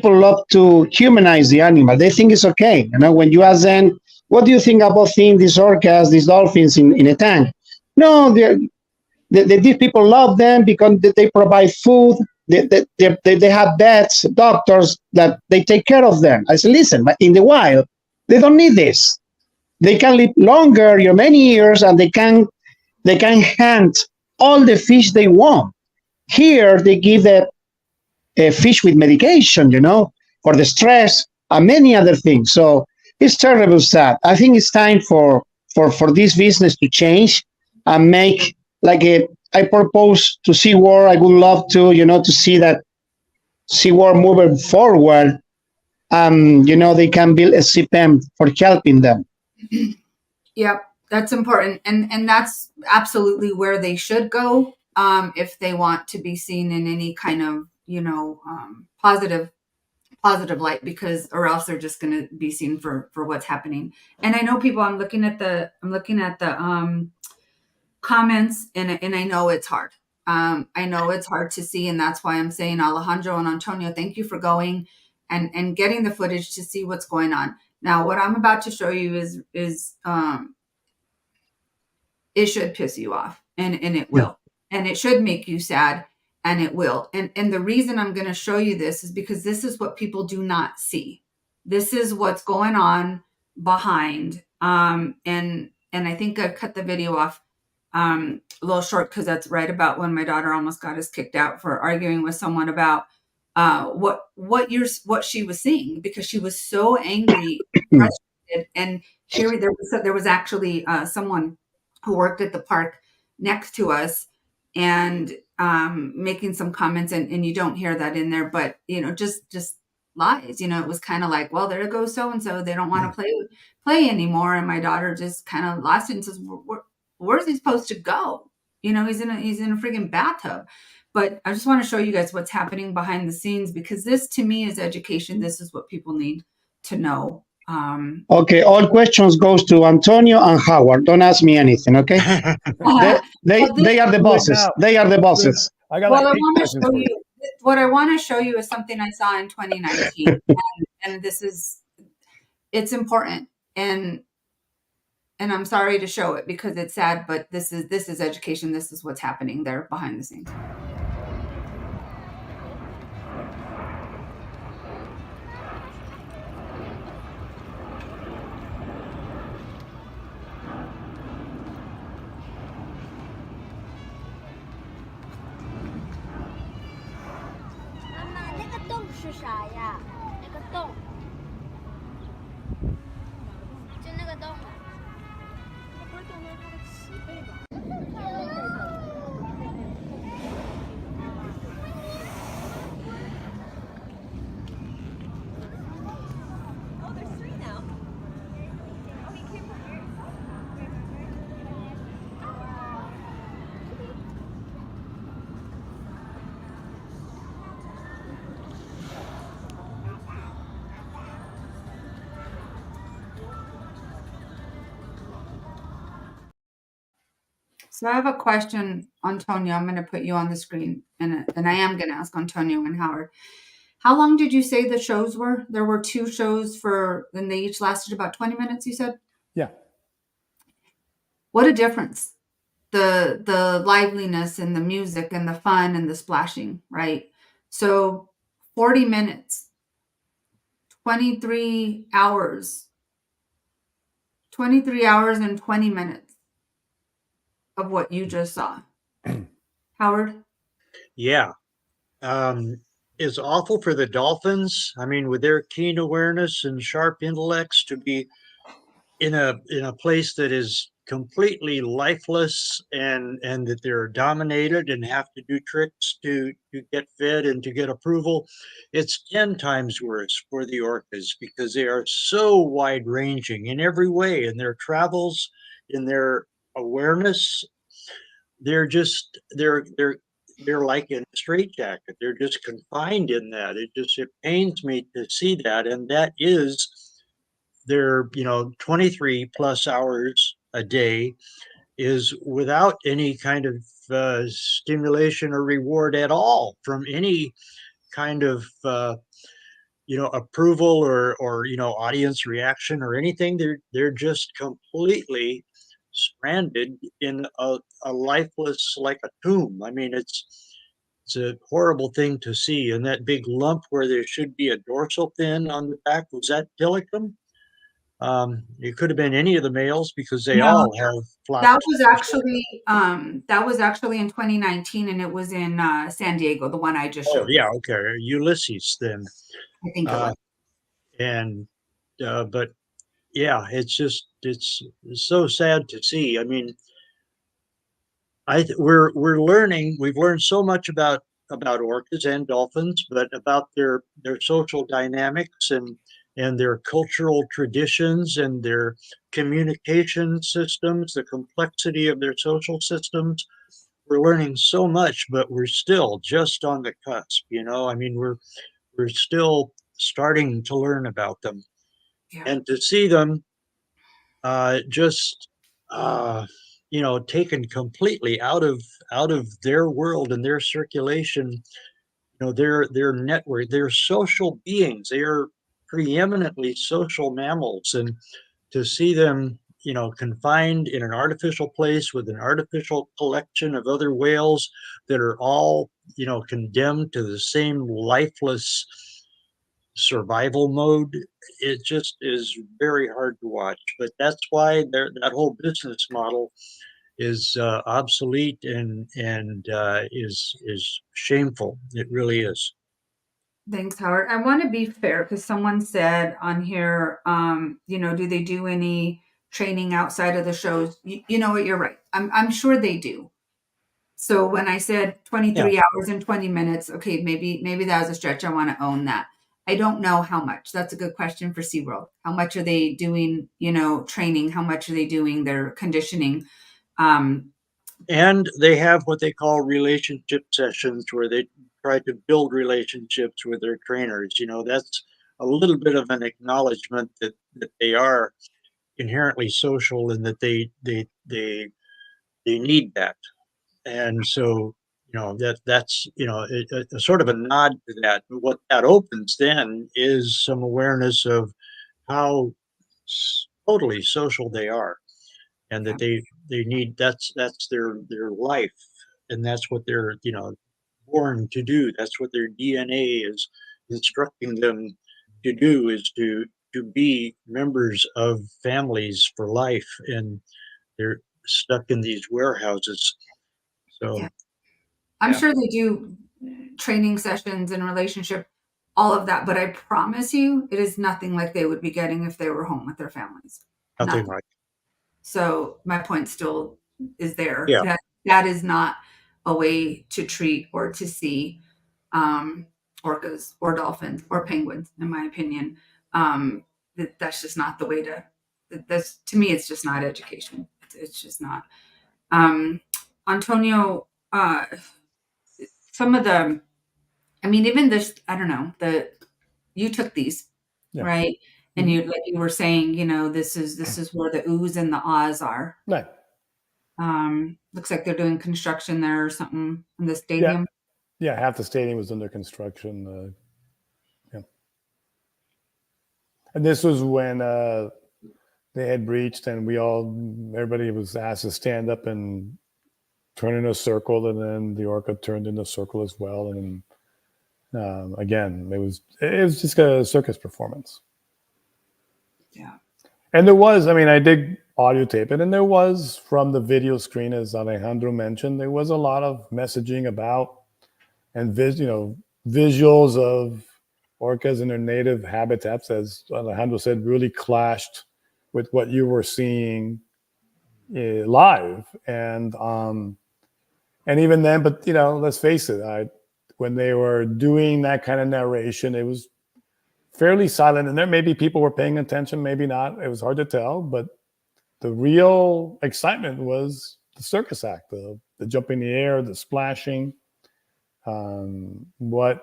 love to humanize the animal. They think it's okay. When you ask them, what do you think about seeing these orcas, these dolphins in a tank? No, these people love them because they provide food. They have vets, doctors that they take care of them. I said, listen, but in the wild, they don't need this. They can live longer, many years, and they can hunt all the fish they want. Here, they give the fish with medication, for the stress and many other things. So it's terrible sad. I think it's time for this business to change and make I propose to SeaWorld. I would love to, to see that SeaWorld moving forward. They can build a CPM for helping them. Yep, that's important. And that's absolutely where they should go if they want to be seen in any kind of, positive light, because or else they're just going to be seen for what's happening. And I know people, I'm looking at the comments and I know it's hard. I know it's hard to see. And that's why I'm saying, Alejandro and Antonio, thank you for going and getting the footage to see what's going on. Now, what I'm about to show you is it should piss you off and it will, and it should make you sad and it will. And the reason I'm going to show you this is because this is what people do not see. This is what's going on behind. And I think I cut the video off a little short because that's right about when my daughter almost got us kicked out for arguing with someone about what she was seeing, because she was so angry, frustrated. And here there was actually someone who worked at the park next to us and making some comments, and you don't hear that in there, but just lies. It was kind of like, well, there goes so and so, they don't want to play anymore. And my daughter just kind of lost it and says, where's he supposed to go? He's in a freaking bathtub. But I just want to show you guys what's happening behind the scenes, because this to me is education. This is what people need to know. Okay, all questions goes to Antonio and Howard. Don't ask me anything, okay? They are the bosses. They are the bosses. I got Well, what I want to show you is something I saw in 2019, and it's important, and I'm sorry to show it because it's sad, but this is education. This is what's happening there behind the scenes. So I have a question, Antonio. I'm going to put you on the screen, and I am going to ask Antonio and Howard. How long did you say the shows were? There were 2 shows and they each lasted about 20 minutes, you said? Yeah. What a difference. The liveliness and the music and the fun and the splashing, right? So 40 minutes, 23 hours and 20 minutes of what you just saw. Howard? Yeah. It's awful for the dolphins. I mean, with their keen awareness and sharp intellects, to be in a place that is completely lifeless, and that they're dominated and have to do tricks to get fed and to get approval. It's 10 times worse for the orcas because they are so wide ranging in every way, in their travels, in their awareness. They're like in a straitjacket. They're just confined in that. It pains me to see that. And that is their 23 plus hours a day is without any kind of stimulation or reward at all from any kind of approval or audience reaction or anything. They're just completely stranded in a lifeless, like a tomb. I mean, it's a horrible thing to see. And that big lump where there should be a dorsal fin on the back, was that Tillicum? It could have been any of the males because they No, all have floppy. that was actually in 2019, and it was in San Diego, the one I just Oh showed. yeah, okay, Ulysses then. I think it was. And but yeah, it's so sad to see. I mean, we're learning. We've learned so much about orcas and dolphins, but about their social dynamics and their cultural traditions and their communication systems, the complexity of their social systems. We're learning so much, but we're still just on the cusp. I mean, we're still starting to learn about them, Yeah. and to see them just taken completely out of their world and their circulation. Their network. They're social beings. They are preeminently social mammals, and to see them confined in an artificial place with an artificial collection of other whales that are all condemned to the same lifeless survival mode, it just is very hard to watch. But that's why that whole business model is obsolete and is shameful. It really is. Thanks, Howard. I want to be fair because someone said on here, do they do any training outside of the shows? You know what? You're right. I'm sure they do. So when I said 23 hours and 20 minutes, okay, maybe that was a stretch. I want to own that. I don't know how much. That's a good question for SeaWorld. How much are they doing, training? How much are they doing their conditioning? And they have what they call relationship sessions where they try to build relationships with their trainers. That's a little bit of an acknowledgement that they are inherently social and that they need that. And so, that's a sort of a nod to that. But what that opens then is some awareness of how totally social they are, and that they need, that's their life, and that's what they're born to do. That's what their DNA is instructing them to do, is to be members of families for life, and they're stuck in these warehouses. So yeah. I'm sure they do training sessions and relationship, all of that, but I promise you it is nothing like they would be getting if they were home with their families. nothing like. So my point still is there. Yeah. That is not a way to treat or to see orcas or dolphins or penguins, in my opinion. That's just not the way to. That's, to me, it's just not education. It's just not. Antonio, some of the, I mean, even this, I don't know, you took these, Yeah. right? And you, like you were saying, this is where the oohs and the ahs are. Right. Looks like they're doing construction there or something in the stadium. Yeah, half the stadium was under construction. And this was when they had breached, and everybody was asked to stand up and turn in a circle, and then the orca turned in a circle as well. And again, it was just a circus performance. Yeah. And there was, I did audio tape it, and there was, from the video screen, as Alejandro mentioned, there was a lot of messaging about and visuals of orcas in their native habitats, as Alejandro said, really clashed with what you were seeing live. And even then, but let's face it, when they were doing that kind of narration, it was fairly silent, and there maybe people were paying attention, maybe not. It was hard to tell, but the real excitement was the circus act, the jumping in the air, the splashing, what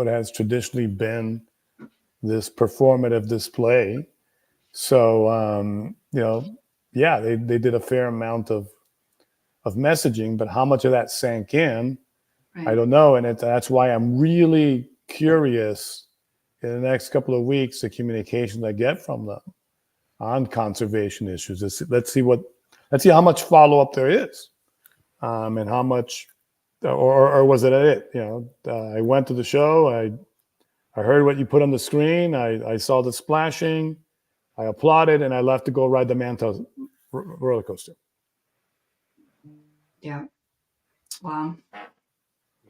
has traditionally been this performative display. So they did a fair amount of messaging, but how much of that sank in, right, I don't know. And that's why I'm really curious in the next couple of weeks, the communication I get from them on conservation issues. Let's see how much follow-up there is, and how much, or was it it? I went to the show, I heard what you put on the screen, I saw the splashing, I applauded, and I left to go ride the Manta roller coaster. Yeah. Wow.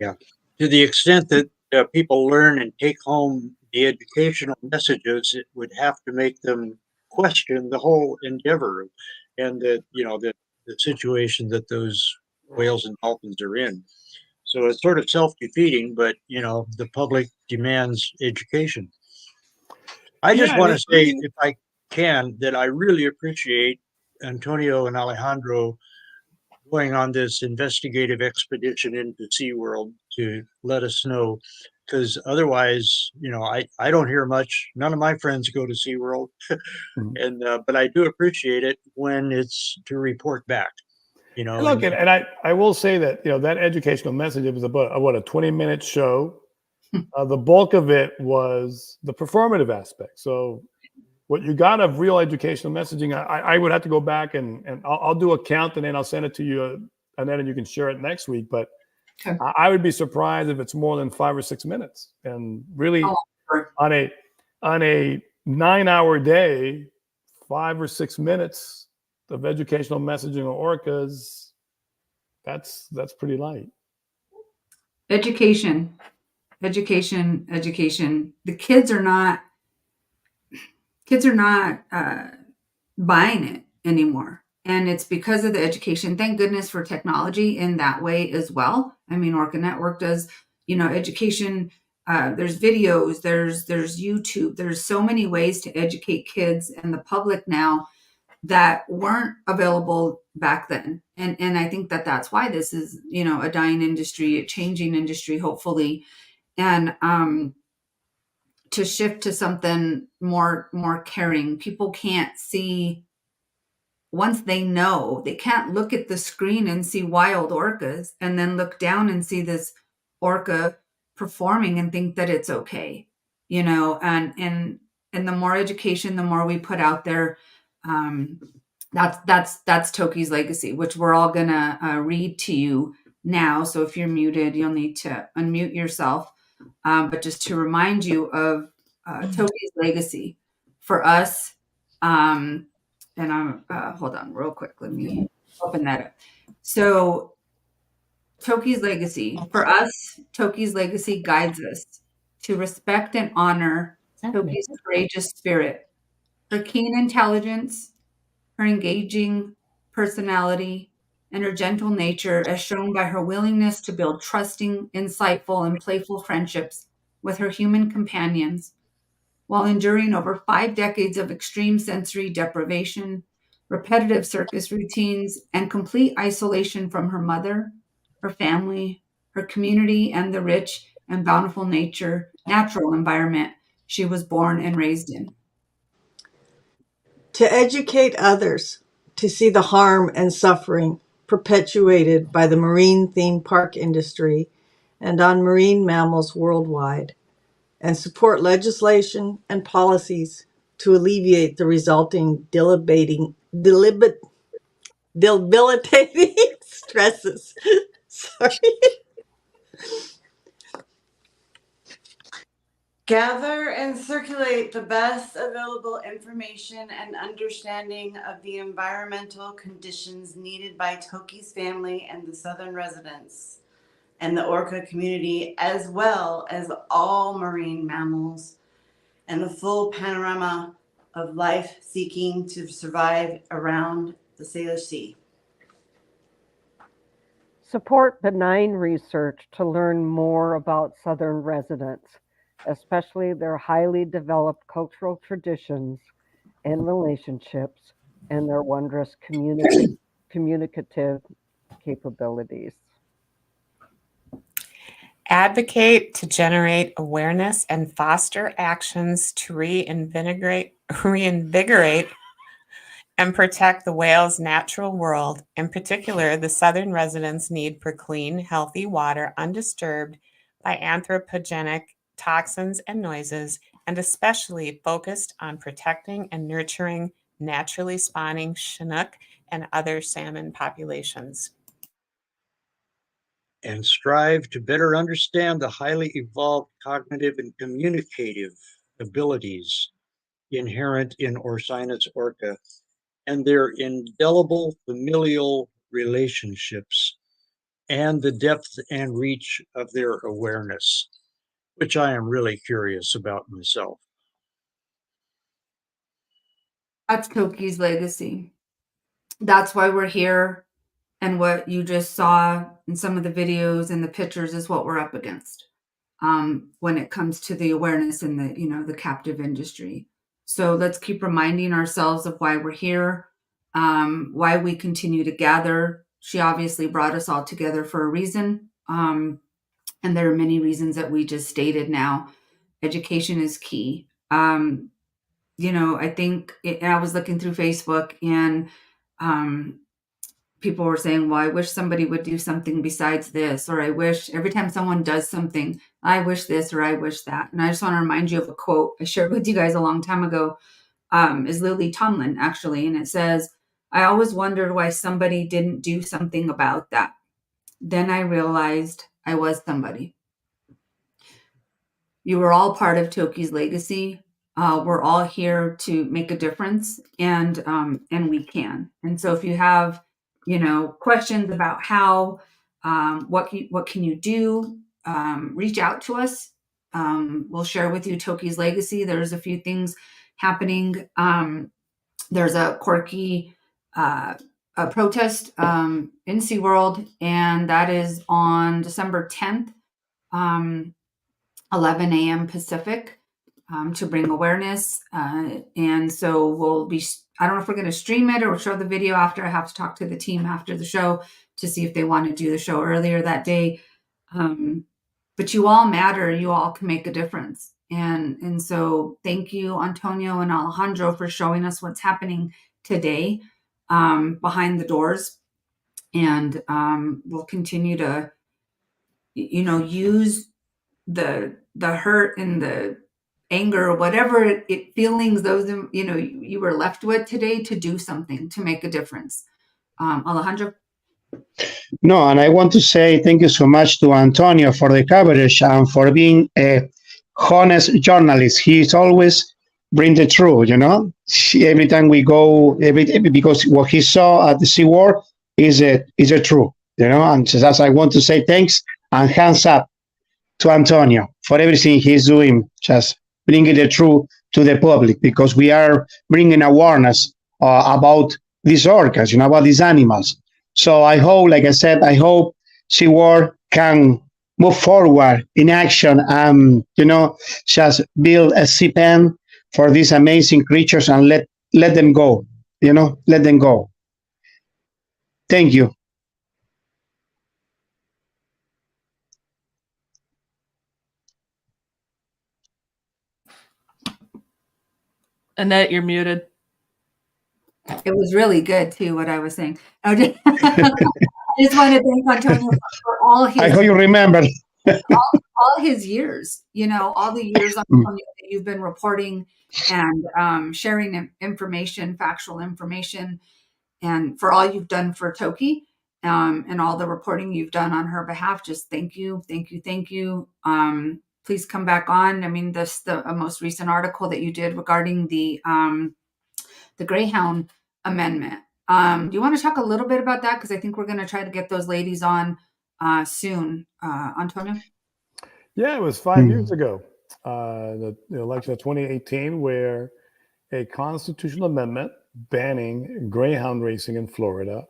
Yeah. To the extent that people learn and take home the educational messages, it would have to make them question the whole endeavor and the situation that those whales and dolphins are in. So it's sort of self-defeating, but the public demands education. I just want to say, if I can, that I really appreciate Antonio and Alejandro going on this investigative expedition into SeaWorld to let us know, because otherwise, I don't hear much. None of my friends go to SeaWorld, and but I do appreciate it when it's to report back. Look, and I will say that that educational message, it was about a 20-minute show. The bulk of it was the performative aspect. So what you got of real educational messaging, I would have to go back and I'll do a count, and then I'll send it to you, Annette, and you can share it next week. But okay, I would be surprised if it's more than 5 or 6 minutes. And really, on a 9-hour day, 5 or 6 minutes of educational messaging on orcas, that's pretty light. Education. The kids are not buying it anymore. And it's because of the education. Thank goodness for technology in that way as well. Orca Network does, education. There's videos, there's YouTube. There's so many ways to educate kids and the public now that weren't available back then. And I think that's why this is, a dying industry, a changing industry, hopefully. And to shift to something more caring. People can't see, once they know, they can't look at the screen and see wild orcas and then look down and see this orca performing and think that it's okay, and the more education, the more we put out there. That's Toki's legacy, which we're all gonna read to you now. So if you're muted, you'll need to unmute yourself. But just to remind you of Toki's legacy for us, and I'm hold on real quick. Let me open that up. So Toki's legacy for us, Toki's legacy guides us to respect and honor Toki's courageous spirit, her keen intelligence, her engaging personality, and her gentle nature as shown by her willingness to build trusting, insightful, and playful friendships with her human companions, while enduring over 5 decades of extreme sensory deprivation, repetitive circus routines, and complete isolation from her mother, her family, her community, and the rich and bountiful natural environment she was born and raised in. To educate others to see the harm and suffering perpetuated by the marine theme park industry and on marine mammals worldwide, and support legislation and policies to alleviate the resulting debilitating stresses. Sorry. Gather and circulate the best available information and understanding of the environmental conditions needed by Toki's family and the southern residents and the orca community, as well as all marine mammals, and the full panorama of life seeking to survive around the Salish Sea. Support benign research to learn more about Southern residents, especially their highly developed cultural traditions and relationships and their wondrous communicative capabilities. Advocate to generate awareness and foster actions to reinvigorate and protect the whale's natural world, in particular the southern residents' need for clean, healthy water undisturbed by anthropogenic toxins and noises, and especially focused on protecting and nurturing naturally spawning Chinook and other salmon populations. And strive to better understand the highly evolved cognitive and communicative abilities inherent in Orcinus orca and their indelible familial relationships and the depth and reach of their awareness, which I am really curious about myself. That's Toki's legacy. That's why we're here. And what you just saw in some of the videos and the pictures is what we're up against when it comes to the awareness in the captive industry. So let's keep reminding ourselves of why we're here, why we continue to gather. She obviously brought us all together for a reason. And there are many reasons that we just stated now. Education is key. I think I was looking through Facebook and people were saying, well, I wish somebody would do something besides this, or I wish every time someone does something, I wish this, or I wish that. And I just want to remind you of a quote I shared with you guys a long time ago, is Lily Tomlin, actually. And it says, I always wondered why somebody didn't do something about that. Then I realized I was somebody. You were all part of Toki's legacy. We're all here to make a difference, and we can. And so if you have questions about how, what can you do, reach out to us. We'll share with you Toki's legacy. There's a few things happening. There's a quirky a protest in SeaWorld, and that is on December 10th, 11 a.m. Pacific, to bring awareness. And so we'll be, I don't know if we're going to stream it or show the video after. I have to talk to the team after the show to see if they want to do the show earlier that day. But you all matter. You all can make a difference. And so thank you, Antonio and Alejandro, for showing us what's happening today behind the doors. And we'll continue to, use the hurt and the anger, whatever feelings those you were left with today, to do something to make a difference. Alejandro. No, and I want to say thank you so much to Antonio for the coverage and for being a honest journalist. He's always bring the truth, Every time we go, because what he saw at the SeaWorld is a truth, And so that's I want to say thanks and hands up to Antonio for everything he's doing, just bringing the truth to the public, because we are bringing awareness about these orcas, about these animals. So I hope, like I said, I hope SeaWorld can move forward in action and, just build a sea pen for these amazing creatures and let them go, let them go. Thank you. Annette, you're muted. It was really good too, what I was saying. I just want to thank Antonio for all his. I hope you remember. all his years, all the years, Antonio, that you've been reporting and sharing information, factual information, and for all you've done for Toki, and all the reporting you've done on her behalf. Just thank you, thank you, thank you. Please come back on. I mean, the most recent article that you did regarding the Greyhound amendment. Do you want to talk a little bit about that? Because I think we're going to try to get those ladies on soon, Antonio. Yeah, it was 5 years ago, the election of 2018, where a constitutional amendment banning greyhound racing in Florida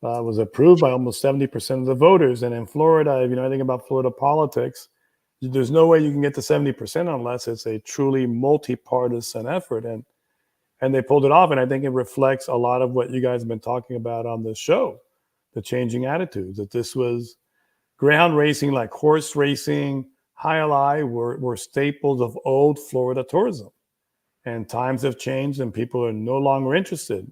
was approved by almost 70% of the voters. And in Florida, if you know anything about Florida politics, there's no way you can get to 70% unless it's a truly multi-partisan effort. And they pulled it off. And I think it reflects a lot of what you guys have been talking about on the show, the changing attitudes, that this was greyhound racing, like horse racing, High were staples of old Florida tourism. And times have changed and people are no longer interested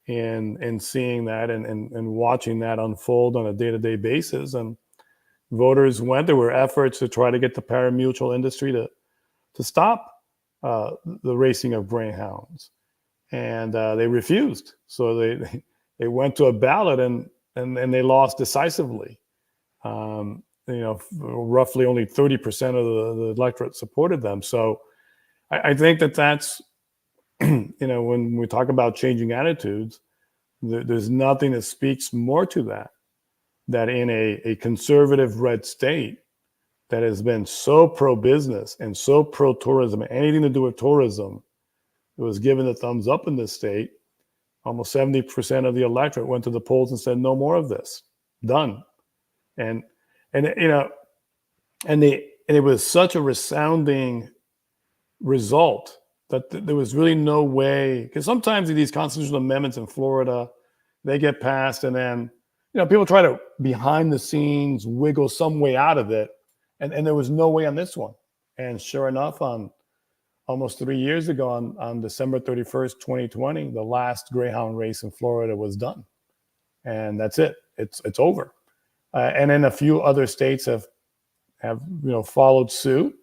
in seeing that and watching that unfold on a day-to-day basis. And voters went, there were efforts to try to get the pari-mutuel industry to stop the racing of greyhounds. And they refused. So they went to a ballot and they lost decisively. Roughly only 30% of the electorate supported them. So I think that's, when we talk about changing attitudes, there's nothing that speaks more to that in a conservative red state that has been so pro-business and so pro-tourism, anything to do with tourism, it was given the thumbs up in this state. Almost 70% of the electorate went to the polls and said, no more of this, done. And it was such a resounding result that there was really no way, because sometimes these constitutional amendments in Florida, they get passed and then, people try to behind the scenes wiggle some way out of it. And there was no way on this one. And sure enough, on almost 3 years ago, on December 31st, 2020, the last greyhound race in Florida was done. And that's it. It's over. And then a few other states have followed suit.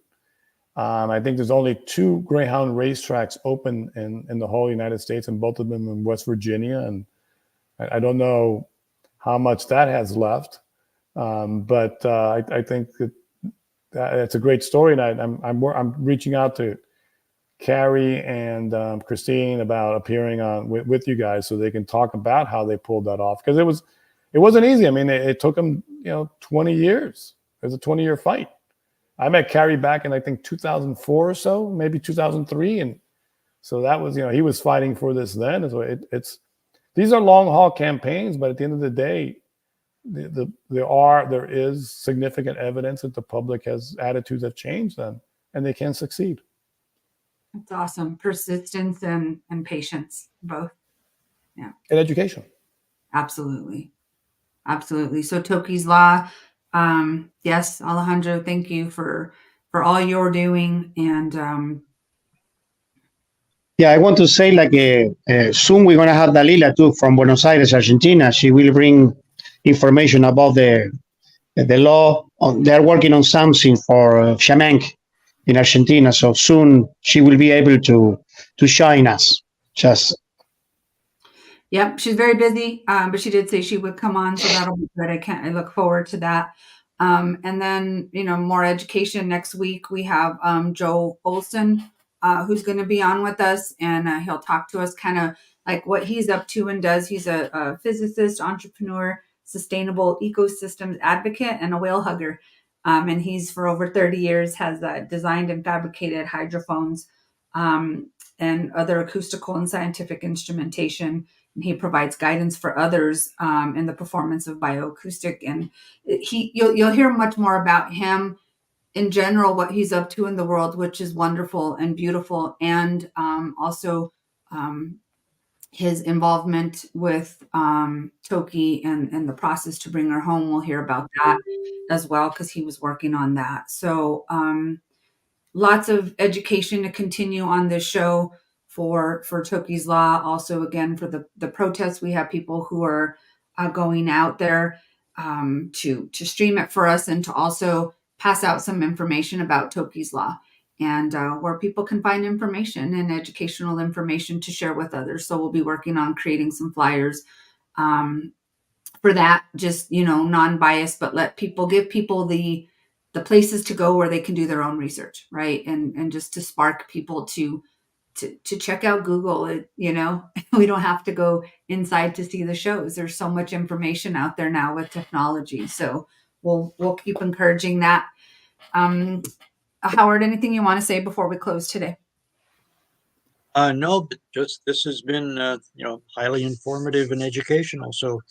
I think there's only 2 greyhound racetracks open in the whole United States, and both of them in West Virginia. And I don't know how much that has left, but I think that it's a great story. And I'm reaching out to Carrie and Christine about appearing on with you guys so they can talk about how they pulled that off, because it wasn't easy. I mean, it took them 20 years. It was a 20-year fight. I met Carrie back in, I think, 2004 or so, maybe 2003. And so that was, he was fighting for this then. So these are long haul campaigns, but at the end of the day, there is significant evidence that the public attitudes have changed then, and they can succeed. That's awesome. Persistence and patience, both. Yeah. And education. Absolutely. Absolutely. So Toki's Law, yes, Alejandro, thank you for all you're doing. And yeah, I want to say, soon we're going to have Dalila too from Buenos Aires, Argentina. She will bring information about the law. They're working on something for shaman in Argentina. So soon she will be able to join us. Yep, she's very busy, but she did say she would come on, so that'll be good. I look forward to that. And then, more education next week. We have Joe Olson, who's going to be on with us, and he'll talk to us kind of like what he's up to and does. He's a physicist, entrepreneur, sustainable ecosystems advocate, and a whale hugger. And he's, for over 30 years, has designed and fabricated hydrophones and other acoustical and scientific instrumentation. He provides guidance for others in the performance of bioacoustic, and you'll hear much more about him in general, what he's up to in the world, which is wonderful and beautiful, and also his involvement with Toki and the process to bring her home. We'll hear about that as well because he was working on that. So lots of education to continue on this show for Toki's Law. Also, again, for the protests, we have people who are going out there to stream it for us and to also pass out some information about Toki's Law and where people can find information and educational information to share with others. So we'll be working on creating some flyers for that, just, non-biased, but give people the places to go where they can do their own research, right? And just to spark people to check out Google. We don't have to go inside to see the shows. There's so much information out there now with technology. So we'll keep encouraging that. Howard, anything you want to say before we close today? No, but just this has been, highly informative and educational. So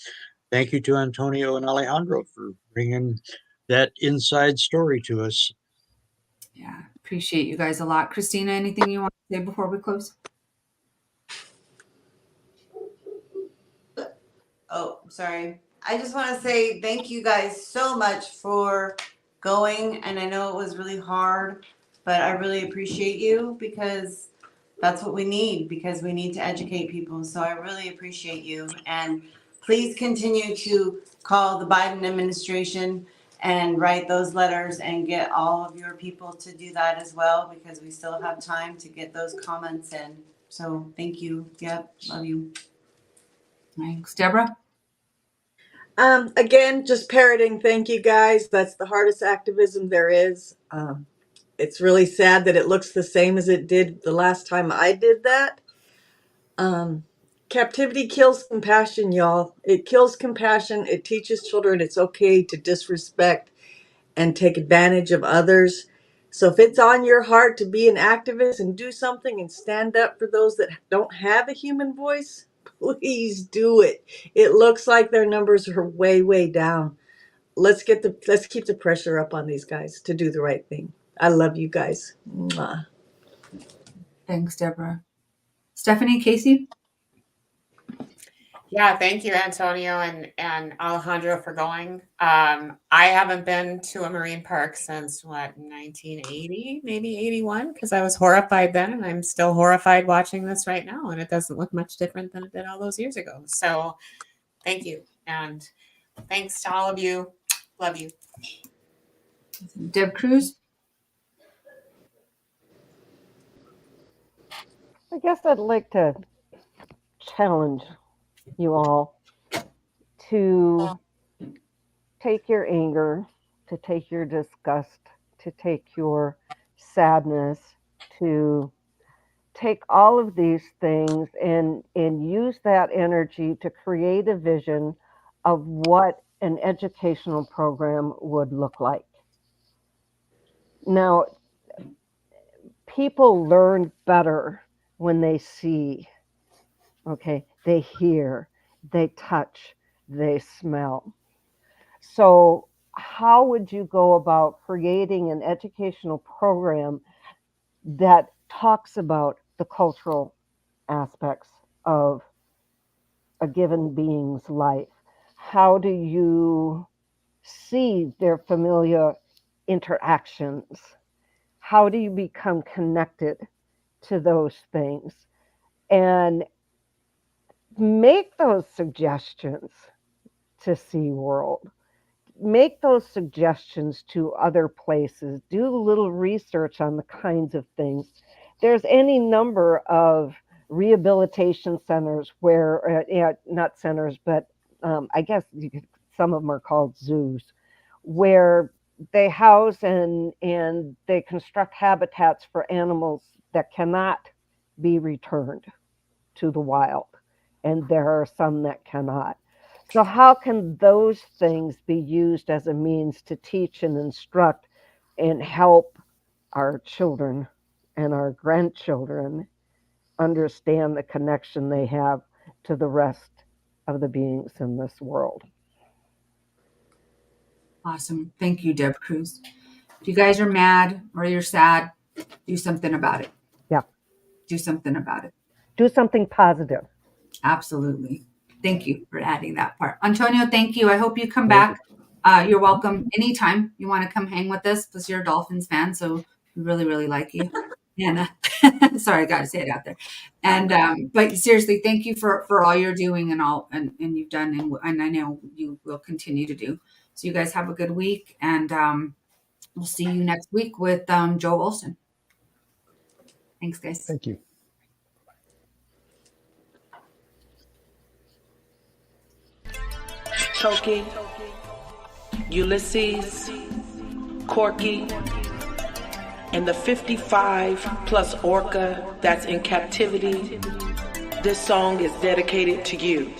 thank you to Antonio and Alejandro for bringing that inside story to us. Yeah, appreciate you guys a lot. Christina, anything you want to say before we close? Oh, sorry. I just want to say thank you guys so much for going. And I know it was really hard, but I really appreciate you because that's what we need, because we need to educate people. So I really appreciate you. And please continue to call the Biden administration and write those letters and get all of your people to do that as well, because we still have time to get those comments in. So thank you. Yep. Love you. Thanks. Deborah? Again, just parroting. Thank you guys. That's the hardest activism there is. It's really sad that it looks the same as it did the last time I did that. Captivity kills compassion, y'all. It kills compassion. It teaches children it's okay to disrespect and take advantage of others. So if it's on your heart to be an activist and do something and stand up for those that don't have a human voice, please do it. It looks like their numbers are way, way down. Let's keep the pressure up on these guys to do the right thing. I love you guys. Mwah. Thanks, Deborah. Stephanie, Casey? Yeah, thank you, Antonio and Alejandro, for going. I haven't been to a marine park since 1980, maybe 81, because I was horrified then, and I'm still horrified watching this right now, and it doesn't look much different than it did all those years ago. So thank you, and thanks to all of you. Love you. Deb Cruz? I guess I'd like to challenge you all to take your anger, to take your disgust, to take your sadness, to take all of these things and use that energy to create a vision of what an educational program would look like. Now, people learn better when they see, okay, they hear, they touch, they smell. So how would you go about creating an educational program that talks about the cultural aspects of a given being's life? How do you see their familiar interactions? How do you become connected to those things? And make those suggestions to SeaWorld. Make those suggestions to other places. Do a little research on the kinds of things. There's any number of rehabilitation centers where, not centers, but I guess some of them are called zoos, where they house and they construct habitats for animals that cannot be returned to the wild. And there are some that cannot. So how can those things be used as a means to teach and instruct and help our children and our grandchildren understand the connection they have to the rest of the beings in this world. Awesome. Thank you, Deb Cruz. If you guys are mad or you're sad, do something about it. Yeah. Do something about it. Do something positive. Absolutely. Thank you for adding that part. Antonio, thank you. I hope you come back. You're welcome anytime you want to come hang with us, because you're a Dolphins fan, so we really, really like you. And sorry, I got to say it out there. And but seriously, thank you for all you're doing and all and you've done, and I know you will continue to do. So you guys have a good week, and we'll see you next week with Joe Olson. Thanks, guys. Thank you. Toki, Ulysses, Corky, and the 55 plus orca that's in captivity, this song is dedicated to you.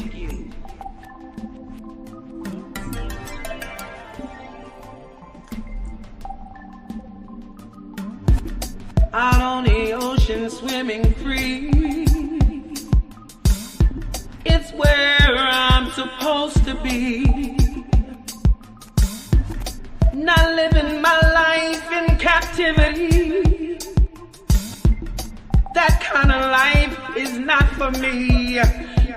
Out on the ocean swimming free, it's where I'm supposed to be. Not living my life in captivity. That kind of life is not for me.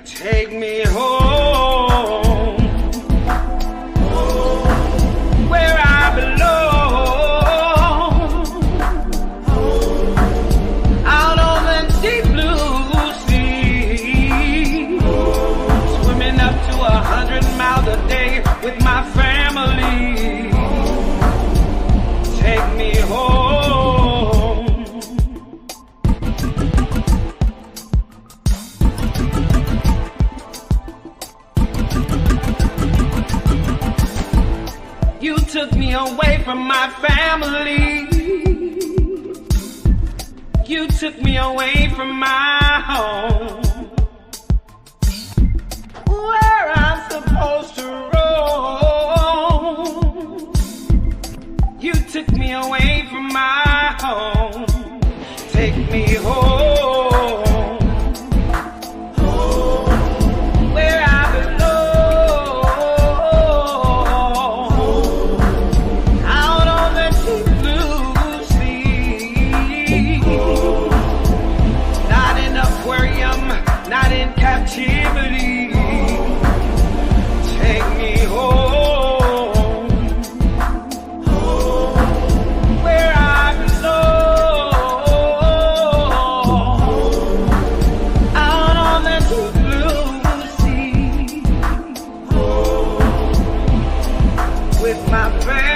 Take me home, where I belong. Out on the deep blue sea, swimming up to 100 miles a day with my family. Take me home. You took me away from my family. You took me away from my home, where I'm supposed to roam. You took me away from my home. Take me home, where I belong. Out on the deep blue sea. Not in aquarium, not in captivity. Take me home, where I belong. Out on the deep blue sea, with my family.